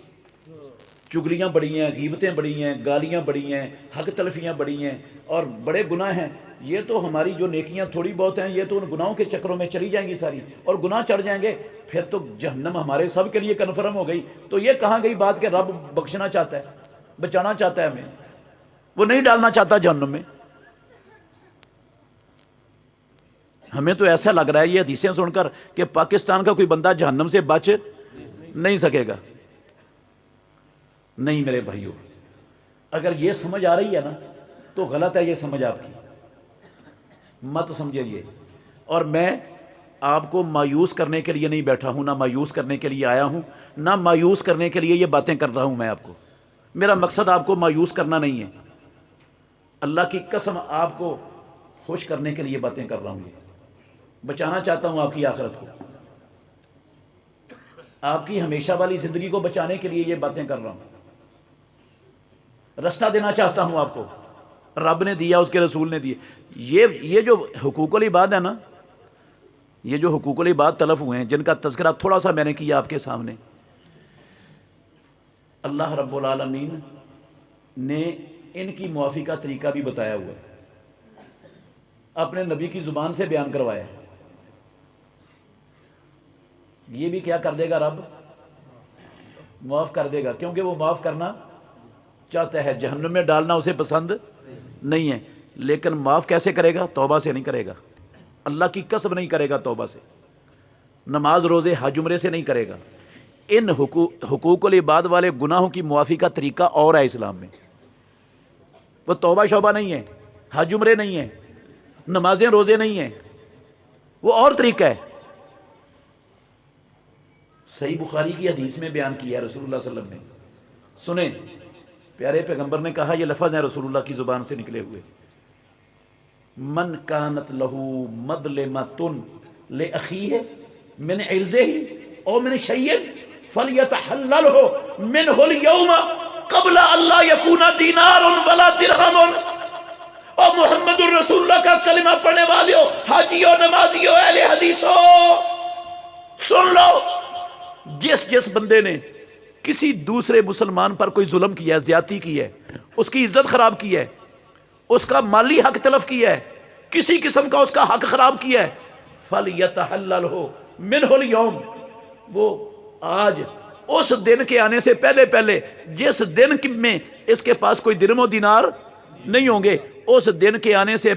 چگلیاں بڑی ہیں، غیبتیں بڑی ہیں، گالیاں بڑی ہیں، حق تلفیاں بڑی ہیں اور بڑے گناہ ہیں۔ یہ تو ہماری جو نیکیاں تھوڑی بہت ہیں، یہ تو ان گناہوں کے چکروں میں چلی جائیں گی ساری، اور گناہ چڑھ جائیں گے، پھر تو جہنم ہمارے سب کے لیے کنفرم ہو گئی۔ تو یہ کہاں گئی بات کہ رب بخشنا چاہتا ہے، بچانا چاہتا ہے ہمیں، وہ نہیں ڈالنا چاہتا جہنم میں۔ ہمیں تو ایسا لگ رہا ہے یہ حدیثیں سن کر کہ پاکستان کا کوئی بندہ جہنم سے بچ نہیں سکے گا۔ نہیں میرے بھائیو، اگر یہ سمجھ آ رہی ہے نا تو غلط ہے یہ سمجھ آپ کی، مت سمجھے یہ۔ اور میں آپ کو مایوس کرنے کے لیے نہیں بیٹھا ہوں، نہ مایوس کرنے کے لیے آیا ہوں، نہ مایوس کرنے کے لیے یہ باتیں کر رہا ہوں۔ میں آپ کو، میرا مقصد آپ کو مایوس کرنا نہیں ہے، اللہ کی قسم آپ کو خوش کرنے کے لیے باتیں کر رہا ہوں۔ یہ بچانا چاہتا ہوں آپ کی آخرت کو، آپ کی ہمیشہ والی زندگی کو بچانے کے لیے یہ باتیں کر رہا ہوں، رستہ دینا چاہتا ہوں آپ کو۔ رب نے دیا، اس کے رسول نے دیے۔ یہ جو حقوق العباد ہے نا، یہ جو حقوق العباد تلف ہوئے ہیں، جن کا تذکرہ تھوڑا سا میں نے کیا آپ کے سامنے، اللہ رب العالمین نے ان کی معافی کا طریقہ بھی بتایا ہوا ہے، اپنے نبی کی زبان سے بیان کروایا ہے۔ یہ بھی کیا کر دے گا؟ رب معاف کر دے گا، کیونکہ وہ معاف کرنا چاہتا ہے، جہنم میں ڈالنا اسے پسند نہیں ہے۔ لیکن معاف کیسے کرے گا؟ توبہ سے نہیں کرے گا، اللہ کی قسم نہیں کرے گا، توبہ سے، نماز روزے حج عمرے سے نہیں کرے گا۔ ان حقوق العباد والے گناہوں کی معافی کا طریقہ اور ہے اسلام میں، وہ توبہ شوبہ نہیں ہے، حج عمرے نہیں ہے، نمازیں روزے نہیں ہیں، وہ اور طریقہ ہے۔ صحیح بخاری کی حدیث میں بیان کیا رسول اللہ صلی اللہ علیہ وسلم نے، سنیں، پیارے پیغمبر نے کہا، یہ لفظ ہیں رسول اللہ کی زبان سے نکلے ہوئے، من کانت لہو مظلمۃ لأخیہ من عرضہ او من شیء فلیتحللہ منہ اليوم قبل اللہ یکون دینار ولا درہم۔ اور محمد الرسول اللہ کا کلمہ پڑھنے والیوں، حاجیوں، نمازیوں، اہل حدیثوں، سن لو، جس بندے نے کسی دوسرے مسلمان پر کوئی ظلم کیا ہے، زیادتی کی ہے، اس کی عزت خراب کی ہے، اس کا مالی حق تلف کیا ہے، کسی قسم کا اس کا حق خراب کیا ہے، فَلْيَتَحَلَّلْهُ مِنْهُ الْيَوْمِ، وہ آج اس دن کے آنے سے پہلے جس دن میں اس کے پاس کوئی درہم و دینار نہیں ہوں گے، اس دن کے آنے سے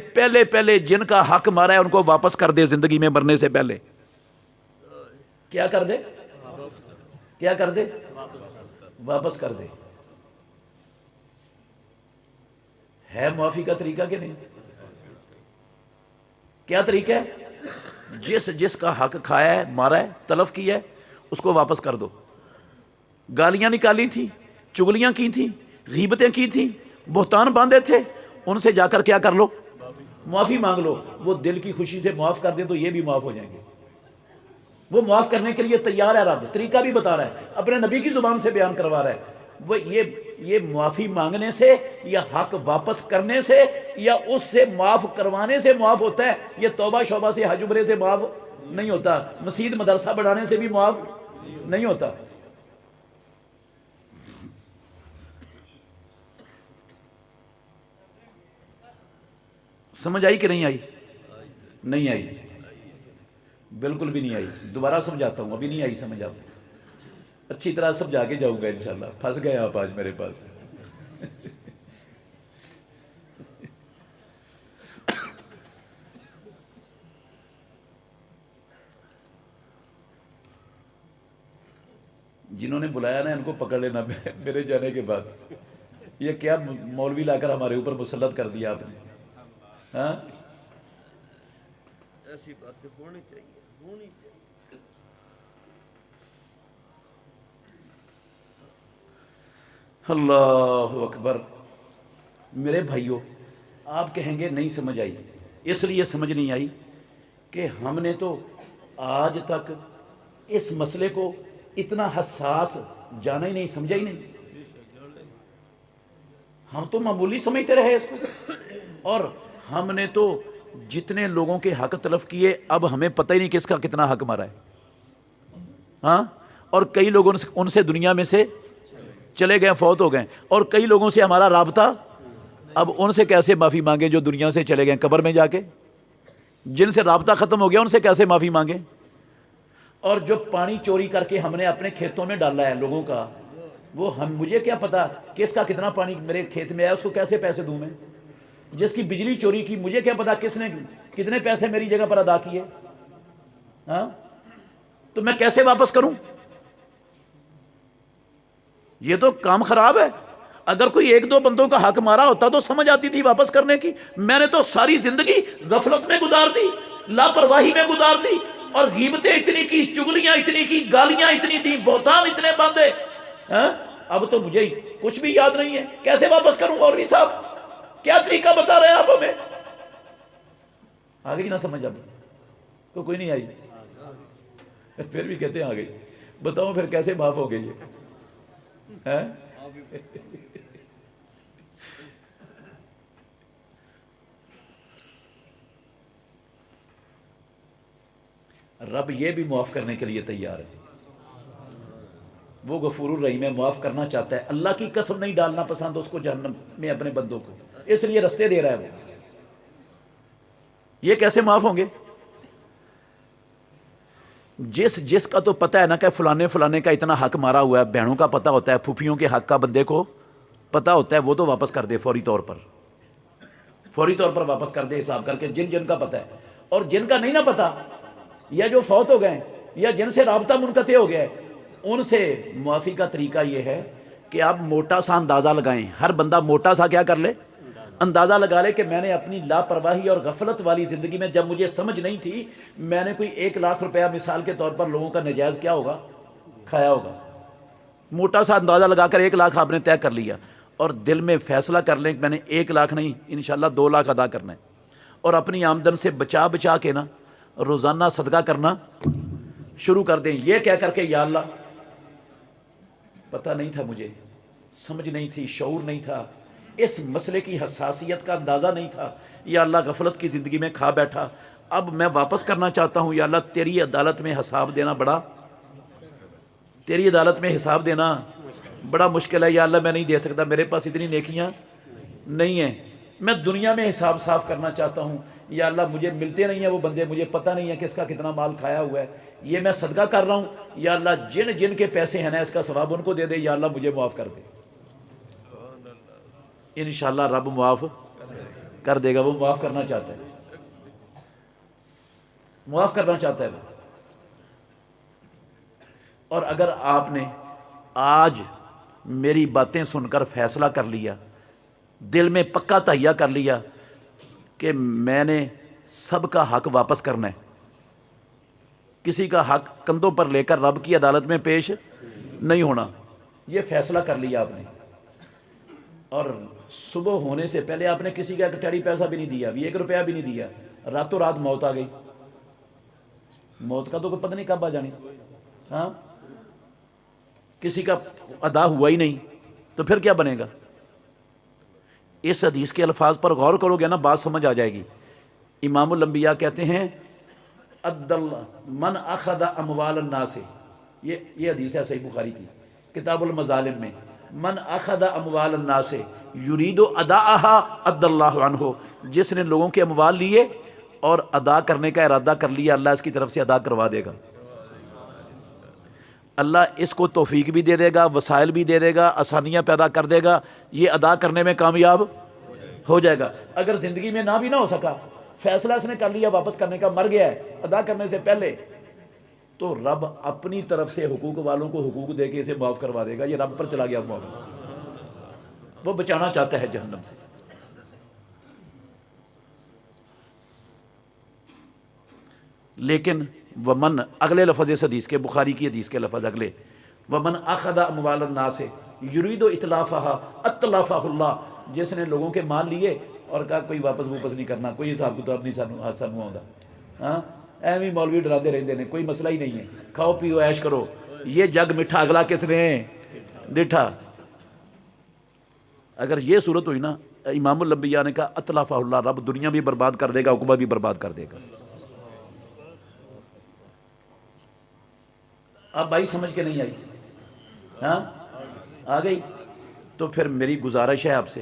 پہلے جن کا حق مارا ہے ان کو واپس کر دے، زندگی میں مرنے سے پہلے۔ کیا کر دے؟ کیا کر دے؟ واپس کر دے۔ ہے معافی کا طریقہ کہ نہیں؟ کیا طریقہ ہے؟ جس کا حق کھایا ہے، مارا ہے، تلف کیا ہے، اس کو واپس کر دو۔ گالیاں نکالی تھی، چگلیاں کی تھیں، غیبتیں کی تھیں، بہتان باندھے تھے، ان سے جا کر کیا کر لو؟ معافی مانگ لو۔ وہ دل کی خوشی سے معاف کر دیں تو یہ بھی معاف ہو جائیں گے۔ وہ معاف کرنے کے لیے تیار ہے، رب طریقہ بھی بتا رہا ہے، اپنے نبی کی زبان سے بیان کروا رہا ہے۔ وہ یہ معافی مانگنے سے یا حق واپس کرنے سے یا اس سے معاف کروانے سے معاف ہوتا ہے، یہ توبہ شوبہ سے، حج عمرے سے معاف نہیں ہوتا، مسجد مدرسہ بڑھانے سے بھی معاف نہیں ہوتا۔ سمجھ آئی کہ نہیں آئی؟ نہیں آئی، بالکل بھی نہیں آئی۔ دوبارہ سمجھاتا ہوں، ابھی نہیں آئی سمجھ آپ، اچھی طرح سمجھا کے جاؤں گا انشاءاللہ۔ پھنس گئے آپ آج میرے پاس۔ جنہوں نے بلایا نا ان کو پکڑ لینا میرے جانے کے بعد۔ یہ کیا مولوی لا کر ہمارے اوپر مسلط کر دیا آپ نے؟ ہاں، ایسی باتیں ہونی چاہیے۔ اللہ اکبر۔ میرے بھائیوں آپ کہیں گے نہیں سمجھ آئی، اس لیے سمجھ نہیں آئی کہ ہم نے تو آج تک اس مسئلے کو اتنا حساس جانا ہی نہیں، سمجھا ہی نہیں. ہم تو معمولی سمجھتے رہے اس کو، اور ہم نے تو جتنے لوگوں کے حق تلف کیے اب ہمیں پتہ ہی نہیں کس کا کتنا حق مارا ہے. ہاں، اور کئی لوگوں ان سے دنیا میں سے چلے گئے، فوت ہو گئے، اور کئی لوگوں سے ہمارا رابطہ، اب ان سے کیسے معافی مانگیں جو دنیا سے چلے گئے قبر میں جا کے؟ جن سے رابطہ ختم ہو گیا ان سے کیسے معافی مانگیں؟ اور جو پانی چوری کر کے ہم نے اپنے کھیتوں میں ڈالا ہے لوگوں کا، وہ مجھے کیا پتا کس کا کتنا پانی میرے کھیت میں ہے، اس کو کیسے پیسے دوں میں؟ جس کی بجلی چوری کی مجھے کیا پتا کس نے کتنے پیسے میری جگہ پر ادا کیے؟ ہاں، تو میں کیسے واپس کروں؟ یہ تو کام خراب ہے. اگر کوئی ایک دو بندوں کا حق مارا ہوتا تو سمجھ آتی تھی واپس کرنے کی. میں نے تو ساری زندگی غفلت میں گزار دی، لاپرواہی میں گزار دی، اور غیبتیں اتنی کی، چگلیاں اتنی کی، گالیاں اتنی دی، بہتان اتنے باندھے. اب تو مجھے کچھ بھی یاد نہیں ہے. کیسے واپس کروں مولوی صاحب؟ کیا طریقہ بتا رہے ہیں آپ ہمیں؟ آگے ہی نہ سمجھ. اب تو کوئی نہیں آئی، پھر بھی کہتے ہیں آگے. بتاؤ پھر کیسے معاف ہو گئی ہے؟ رب یہ بھی معاف کرنے کے لیے تیار ہے. وہ غفور الرحیم ہے، معاف کرنا چاہتا ہے. اللہ کی قسم نہیں ڈالنا پسند اس کو جہنم میں اپنے بندوں کو، اس لیے رستے دے رہا ہے وہ. یہ کیسے معاف ہوں گے؟ جس کا تو پتہ ہے نا کہ فلانے کا اتنا حق مارا ہوا ہے، بہنوں کا پتہ ہوتا ہے، پھوپھیوں کے حق کا بندے کو پتہ ہوتا ہے، وہ تو واپس کر دے فوری طور پر واپس کر دے حساب کر کے. جن کا پتہ ہے، اور جن کا نہیں نہ پتہ، یا جو فوت ہو گئے یا جن سے رابطہ منقطع ہو گیا ہے، ان سے معافی کا طریقہ یہ ہے کہ آپ موٹا سا اندازہ لگائیں. ہر بندہ موٹا سا کیا کر لے، اندازہ لگا لے کہ میں نے اپنی لاپرواہی اور غفلت والی زندگی میں، جب مجھے سمجھ نہیں تھی، میں نے کوئی 1,00,000 روپیہ مثال کے طور پر لوگوں کا نجائز کیا ہوگا، کھایا ہوگا. موٹا سا اندازہ لگا کر 1,00,000 آپ نے طے کر لیا، اور دل میں فیصلہ کر لیں کہ میں نے 1,00,000 نہیں، انشاءاللہ 2,00,000 ادا کرنا ہے. اور اپنی آمدن سے بچا کے نا روزانہ صدقہ کرنا شروع کر دیں، یہ کہہ کر کے یا اللہ پتہ نہیں تھا، مجھے سمجھ نہیں تھی، شعور نہیں تھا، اس مسئلے کی حساسیت کا اندازہ نہیں تھا، یا اللہ غفلت کی زندگی میں کھا بیٹھا، اب میں واپس کرنا چاہتا ہوں. یا اللہ تیری عدالت میں حساب دینا بڑا مشکل ہے. یا اللہ میں نہیں دے سکتا، میرے پاس اتنی نیکیاں نہیں ہیں. میں دنیا میں حساب صاف کرنا چاہتا ہوں. یا اللہ مجھے ملتے نہیں ہیں وہ بندے، مجھے پتہ نہیں ہے کس کا کتنا مال کھایا ہوا ہے، یہ میں صدقہ کر رہا ہوں. یا اللہ جن کے پیسے ہیں نا اس کا ثواب ان کو دے دے. یا اللہ مجھے معاف کر دے. انشاءاللہ رب معاف کر دے گا. وہ معاف کرنا چاہتا ہے، معاف کرنا چاہتا ہے وہ. اور اگر آپ نے آج میری باتیں سن کر فیصلہ کر لیا، دل میں پکا تہیہ کر لیا کہ میں نے سب کا حق واپس کرنا ہے، کسی کا حق کندھوں پر لے کر رب کی عدالت میں پیش نہیں ہونا، یہ فیصلہ کر لیا آپ نے، اور صبح ہونے سے پہلے آپ نے کسی کا ایک ٹیڑی پیسہ بھی نہیں دیا، 1 روپیہ بھی نہیں دیا، راتوں رات موت آ گئی. موت کا تو کوئی پتہ نہیں کب آ جانی. ہاں، کسی کا ادا ہوا ہی نہیں تو پھر کیا بنے گا؟ اس حدیث کے الفاظ پر غور کرو گے نا، بات سمجھ آ جائے گی. امام الانبیاء کہتے ہیں من اخذ اموال الناس، یہ حدیث ہے صحیح بخاری کی کتاب المظالم میں، من اخذ اموال الناس یرید اداءها ادى اللہ عنہ، جس نے لوگوں کے اموال لیے اور ادا کرنے کا ارادہ کر لیا، اللہ اس کی طرف سے ادا کروا دے گا. اللہ اس کو توفیق بھی دے دے گا، وسائل بھی دے دے گا، آسانیاں پیدا کر دے گا، یہ ادا کرنے میں کامیاب ہو جائے گا. اگر زندگی میں نہ بھی نہ ہو سکا، فیصلہ اس نے کر لیا واپس کرنے کا، مر گیا ہے ادا کرنے سے پہلے، تو رب اپنی طرف سے حقوق والوں کو حقوق دے کے اسے معاف کروا دے گا. یہ رب پر چلا گیا معاف، وہ بچانا چاہتا ہے جہنم سے. لیکن ومن، اگلے لفظ اس حدیث کے، بخاری کی حدیث کے لفظ اگلے، ومن اخذ اموال الناس یرید اتلافها اتلفہ اللہ، جس نے لوگوں کے مال لیے اور کہا کوئی واپس نہیں کرنا, کوئی حساب کتاب نہیں سانو آتا. ہاں ایویں مولوی ڈراتے رہتے ہیں, کوئی مسئلہ ہی نہیں ہے, کھاؤ پیو عیش کرو, یہ جگ میٹھا اگلا کس نے ڈٹھا. اگر یہ صورت ہوئی نا, امام الانبیاء نے کہا اتلف اللہ, رب دنیا بھی برباد کر دے گا, عقبہ بھی برباد کر دے گا. اب بھائی سمجھ کے نہیں آئی؟ ہاں آ گئی. تو پھر میری گزارش ہے آپ سے,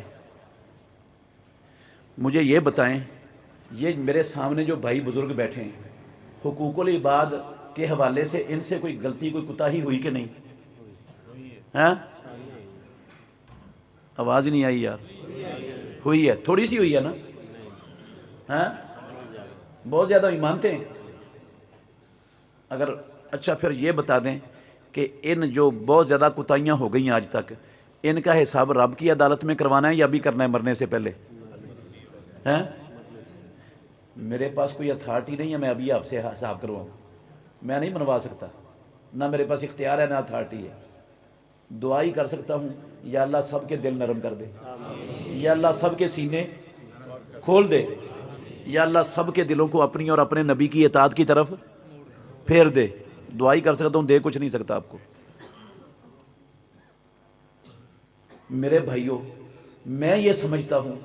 مجھے یہ بتائیں, یہ میرے سامنے جو بھائی بزرگ بیٹھے ہیں, حقوق العباد کے حوالے سے ان سے کوئی غلطی کوئی کوتاہی ہوئی کہ نہیں؟ ہاں آواز نہیں آئی یار. ہوئی ہے, تھوڑی سی ہوئی ہے نا. ہاں بہت زیادہ ہی مانتے ہیں. اگر اچھا پھر یہ بتا دیں کہ ان جو بہت زیادہ کوتاہیاں ہو گئی ہیں آج تک, ان کا حساب رب کی عدالت میں کروانا ہے یا بھی کرنا ہے مرنے سے پہلے؟ ہیں میرے پاس کوئی اتھارٹی نہیں ہے میں ابھی آپ سے حساب کرواؤں, میں نہیں منوا سکتا, نہ میرے پاس اختیار ہے نہ اتھارٹی ہے. دعا ہی کر سکتا ہوں, یا اللہ سب کے دل نرم کر دے, یا اللہ سب کے سینے کھول دے, یا اللہ سب کے دلوں کو اپنی اور اپنے نبی کی اطاعت کی طرف پھیر دے. دعا ہی کر سکتا ہوں, دے کچھ نہیں سکتا آپ کو. میرے بھائیوں, میں یہ سمجھتا ہوں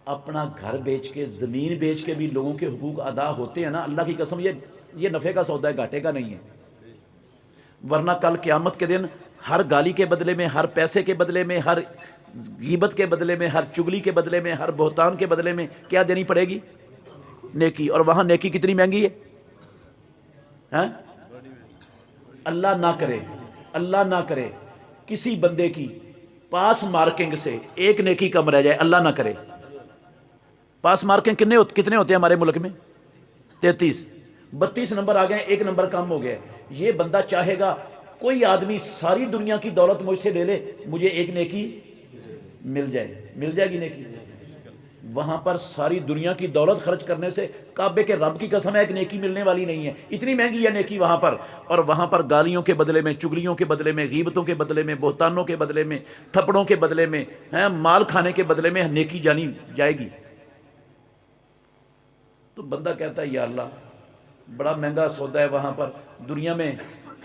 اپنا گھر بیچ کے, زمین بیچ کے بھی لوگوں کے حقوق ادا ہوتے ہیں نا, اللہ کی قسم یہ نفع کا سودا ہے, گھاٹے کا نہیں ہے. ورنہ کل قیامت کے دن ہر گالی کے بدلے میں, ہر پیسے کے بدلے میں, ہر غیبت کے بدلے میں, ہر چگلی کے بدلے میں, ہر بہتان کے بدلے میں کیا دینی پڑے گی؟ نیکی. اور وہاں نیکی کتنی مہنگی ہے. ہاں اللہ نہ کرے کسی بندے کی پاس مارکنگ سے ایک نیکی کم رہ جائے, اللہ نہ کرے. پاس مارکنگ کتنے ہوتے ہیں ہمارے ملک میں؟ 33. 32 نمبر آ گئے, ایک نمبر کم ہو گیا. یہ بندہ چاہے گا کوئی آدمی ساری دنیا کی دولت مجھ سے لے لے, مجھے ایک نیکی مل جائے گی نیکی. وہاں پر ساری دنیا کی دولت خرچ کرنے سے کعبے کے رب کی قسم ہے ایک نیکی ملنے والی نہیں ہے. اتنی مہنگی ہے نیکی وہاں پر. اور وہاں پر گالیوں کے بدلے میں, چگلیوں کے بدلے میں, غیبتوں کے بدلے میں, بہتانوں کے بدلے میں, تھپڑوں کے بدلے میں, مال کھانے کے بدلے میں نیکی جانی جائے گی. تو بندہ کہتا ہے یا اللہ بڑا مہنگا سودا ہے وہاں پر, دنیا میں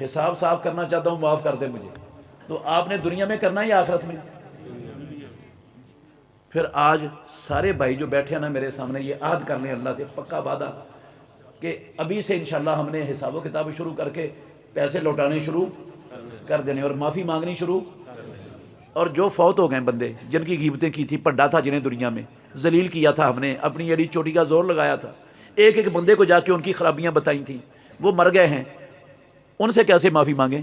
حساب صاف کرنا چاہتا ہوں, معاف کر دے مجھے. تو آپ نے دنیا میں کرنا ہے یا آخرت میں؟ پھر آج سارے بھائی جو بیٹھے ہیں نا میرے سامنے, یہ عہد کر لیں اللہ سے, پکا وعدہ کہ ابھی سے انشاءاللہ ہم نے حساب و کتاب شروع کر کے پیسے لوٹانے شروع کر دینے اور معافی مانگنی شروع. اور جو فوت ہو گئے بندے جن کی غیبتیں کی تھی, پنڈا تھا جنہیں دنیا میں ذلیل کیا تھا, ہم نے اپنی ایڑی چوٹی کا زور لگایا تھا, ایک بندے کو جا کے ان کی خرابیاں بتائی تھیں, وہ مر گئے ہیں, ان سے کیسے معافی مانگیں؟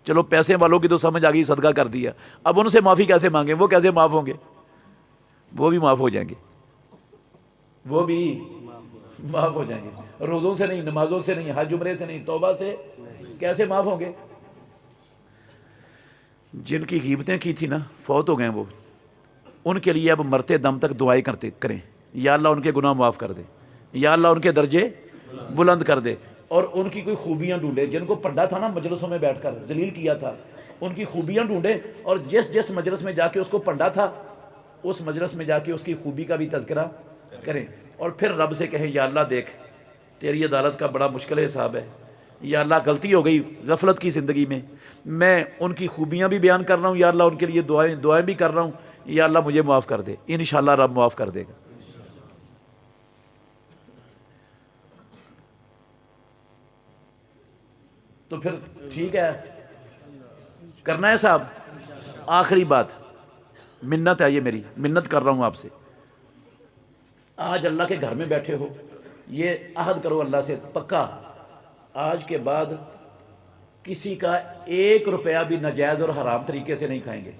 چلو پیسے والوں کی تو سمجھ آ گئی, صدقہ کر دیا, اب ان سے معافی کیسے مانگیں؟ وہ کیسے معاف ہوں گے؟ وہ بھی معاف ہو جائیں گے, وہ بھی معاف ہو جائیں گے. روزوں سے نہیں, نمازوں سے نہیں, حج عمرے سے نہیں, توبہ سے کیسے معاف ہوں گے؟ جن کی غیبتیں کی تھی نا, فوت ہو گئے وہ, ان کے لیے اب مرتے دم تک دعائیں کریں, یا اللہ ان کے گناہ معاف کر دے, یا اللہ ان کے درجے بلند کر دے, اور ان کی کوئی خوبیاں ڈھونڈے. جن کو پڑھا تھا نا مجلسوں میں بیٹھ کر ذلیل کیا تھا, ان کی خوبیاں ڈھونڈے, اور جس مجلس میں جا کے اس کو پڑھا تھا اس مجلس میں جا کے اس کی خوبی کا بھی تذکرہ کریں, اور پھر رب سے کہیں یا اللہ دیکھ تیری عدالت کا بڑا مشکل حساب ہے, یا اللہ غلطی ہو گئی غفلت کی زندگی میں ان کی خوبیاں بھی بیان کر رہا ہوں, یا اللہ ان کے لیے دعائیں بھی کر رہا ہوں, یا اللہ مجھے معاف کر دے. انشاءاللہ رب معاف کر دے گا. تو پھر ٹھیک ہے, کرنا ہے صاحب. آخری بات, منت ہے, یہ میری منت کر رہا ہوں آپ سے. آج اللہ کے گھر میں بیٹھے ہو, یہ عہد کرو اللہ سے پکا, آج کے بعد کسی کا 1 روپیہ بھی ناجائز اور حرام طریقے سے نہیں کھائیں گے.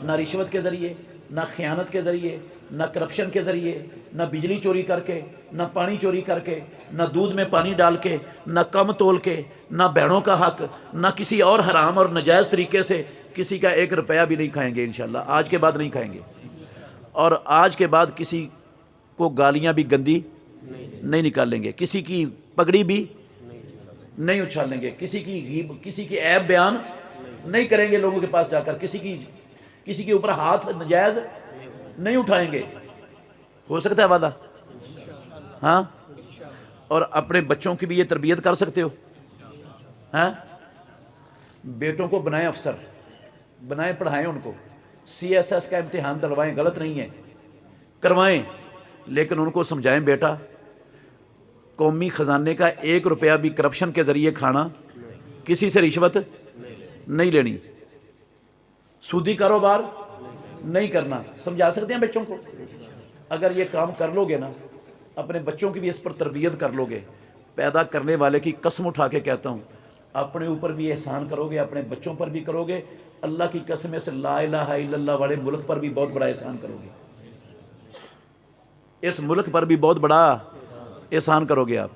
نہ رشوت کے ذریعے, نہ خیانت کے ذریعے, نہ کرپشن کے ذریعے, نہ بجلی چوری کر کے, نہ پانی چوری کر کے, نہ دودھ میں پانی ڈال کے, نہ کم تول کے, نہ بہنوں کا حق, نہ کسی اور حرام اور ناجائز طریقے سے کسی کا 1 روپیہ بھی نہیں کھائیں گے انشاءاللہ. آج کے بعد نہیں کھائیں گے. اور آج کے بعد کسی کو گالیاں بھی گندی نہیں نکالیں گے, کسی کی پگڑی بھی نہیں اچھالیں گے, کسی کی عیب بیان نہیں کریں گے لوگوں کے پاس جا کر, کسی کی کسی کے اوپر ہاتھ نجائز نہیں اٹھائیں گے. ہو سکتا ہے وعدہ؟ ہاں. اور اپنے بچوں کی بھی یہ تربیت کر سکتے ہو. ہاں. بیٹوں کو بنائیں افسر، بنائیں، پڑھائیں ان کو، CSS کا امتحان دلوائیں، غلط نہیں ہے، کروائیں، لیکن ان کو سمجھائیں بیٹا قومی خزانے کا 1 روپیہ بھی کرپشن کے ذریعے کھانا، کسی سے رشوت نہیں لینی، سودی کاروبار نہیں کرنا. سمجھا سکتے ہیں بچوں کو؟ اگر یہ کام کر لو گے نا، اپنے بچوں کی بھی اس پر تربیت کر لو گے، پیدا کرنے والے کی قسم اٹھا کے کہتا ہوں اپنے اوپر بھی احسان کرو گے، اپنے بچوں پر بھی کرو گے، اللہ کی قسم اس لا الہ الا اللہ والے ملک پر بھی بہت بڑا احسان کرو گے. اس ملک پر بھی بہت بڑا احسان کرو گے آپ.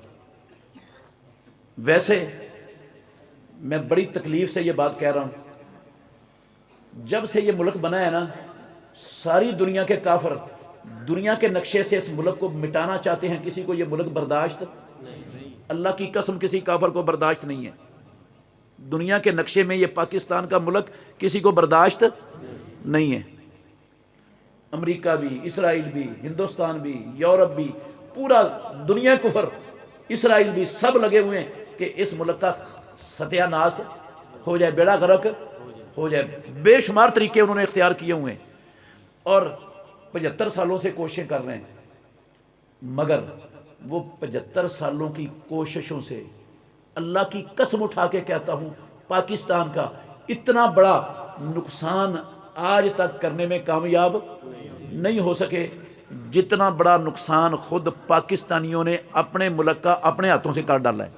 ویسے میں بڑی تکلیف سے یہ بات کہہ رہا ہوں، جب سے یہ ملک بنا ہے نا، ساری دنیا کے کافر دنیا کے نقشے سے اس ملک کو مٹانا چاہتے ہیں. کسی کو یہ ملک برداشت، اللہ کی قسم کسی کافر کو برداشت نہیں ہے. دنیا کے نقشے میں یہ پاکستان کا ملک کسی کو برداشت نہیں ہے. امریکہ بھی، اسرائیل بھی، ہندوستان بھی، یورپ بھی، پورا دنیا کفر، اسرائیل بھی، سب لگے ہوئے ہیں کہ اس ملک کا ستیہ ناش ہو جائے، بیڑا غرق ہو جائے. بے شمار طریقے انہوں نے اختیار کیے ہوئے ہیں اور 75 سالوں سے کوششیں کر رہے ہیں، مگر وہ 75 سالوں کی کوششوں سے اللہ کی قسم اٹھا کے کہتا ہوں پاکستان کا اتنا بڑا نقصان آج تک کرنے میں کامیاب نہیں ہو سکے جتنا بڑا نقصان خود پاکستانیوں نے اپنے ملک کا اپنے ہاتھوں سے کر ڈالا ہے.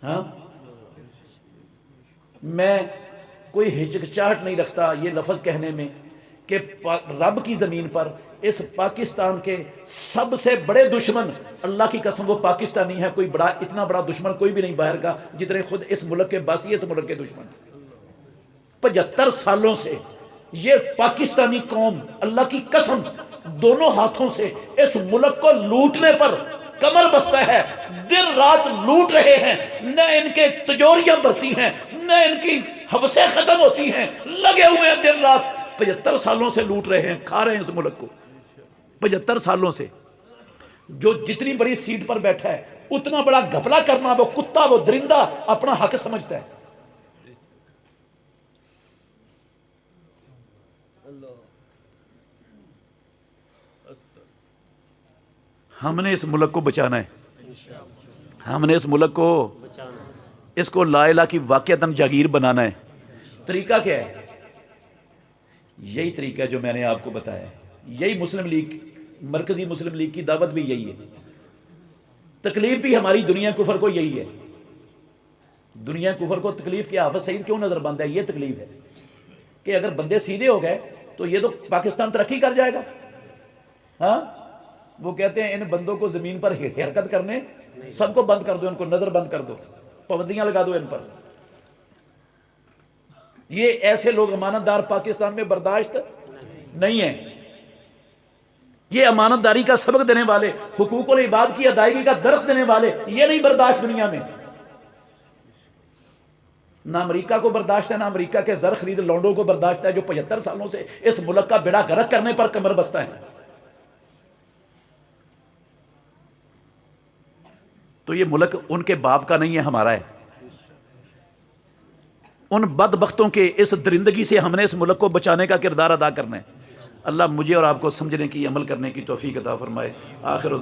ہاں، میں کوئی ہچکچاہٹ نہیں رکھتا یہ لفظ کہنے میں کہ رب کی زمین پر اس پاکستان کے سب سے بڑے دشمن، اللہ کی قسم وہ پاکستانی ہے. کوئی بڑا، اتنا بڑا دشمن کوئی بھی نہیں باہر کا جتنے خود اس ملک کے باسی، اس ملک کے دشمن. 75 سالوں سے یہ پاکستانی قوم اللہ کی قسم دونوں ہاتھوں سے اس ملک کو لوٹنے پر کمر بستہ ہے. دن رات لوٹ رہے ہیں، نہ ان کے تجوریاں بڑھتی ہیں، نہ ان کی حوثیں ختم ہوتی ہیں، لگے ہوئے ہیں دن رات. 75 سالوں سے لوٹ رہے ہیں، کھا رہے ہیں اس ملک کو. 75 سالوں سے جو جتنی بڑی سیٹ پر بیٹھا ہے اتنا بڑا گھپلا کرنا، وہ کتا، وہ درندہ اپنا حق سمجھتا ہے. ہم نے اس ملک کو بچانا ہے، ہم نے اس ملک کو، اس کو لا الہ کی واقعتاً جاگیر بنانا ہے. طریقہ کیا ہے؟ یہی طریقہ جو میں نے آپ کو بتایا ہے. یہی مسلم لیگ، مرکزی مسلم لیگ کی دعوت بھی یہی ہے. تکلیف بھی ہماری دنیا کفر کو یہی ہے. دنیا کفر کو تکلیف کیا؟ حافظ سعید کیوں نظر بند ہے؟ یہ تکلیف ہے کہ اگر بندے سیدھے ہو گئے تو یہ تو پاکستان ترقی کر جائے گا. ہاں، وہ کہتے ہیں ان بندوں کو زمین پر حرکت کرنے سب کو بند کر دو، ان کو نظر بند کر دو، پابندیاں لگا دو ان پر. یہ ایسے لوگ امانت دار پاکستان میں برداشت نہیں ہیں. یہ امانت داری کا سبق دینے والے، حقوق العباد کی ادائیگی کا درس دینے والے، یہ نہیں برداشت دنیا میں. نہ امریکہ کو برداشت ہے، نہ امریکہ کے زر خرید لونڈوں کو برداشت ہے جو 75 سالوں سے اس ملک کا بیڑا غرق کرنے پر کمر بستہ ہے. تو یہ ملک ان کے باپ کا نہیں ہے، ہمارا ہے. ان بدبختوں کے اس درندگی سے ہم نے اس ملک کو بچانے کا کردار ادا کرنا ہے. اللہ مجھے اور آپ کو سمجھنے کی، عمل کرنے کی توفیق عطا فرمائے. آخر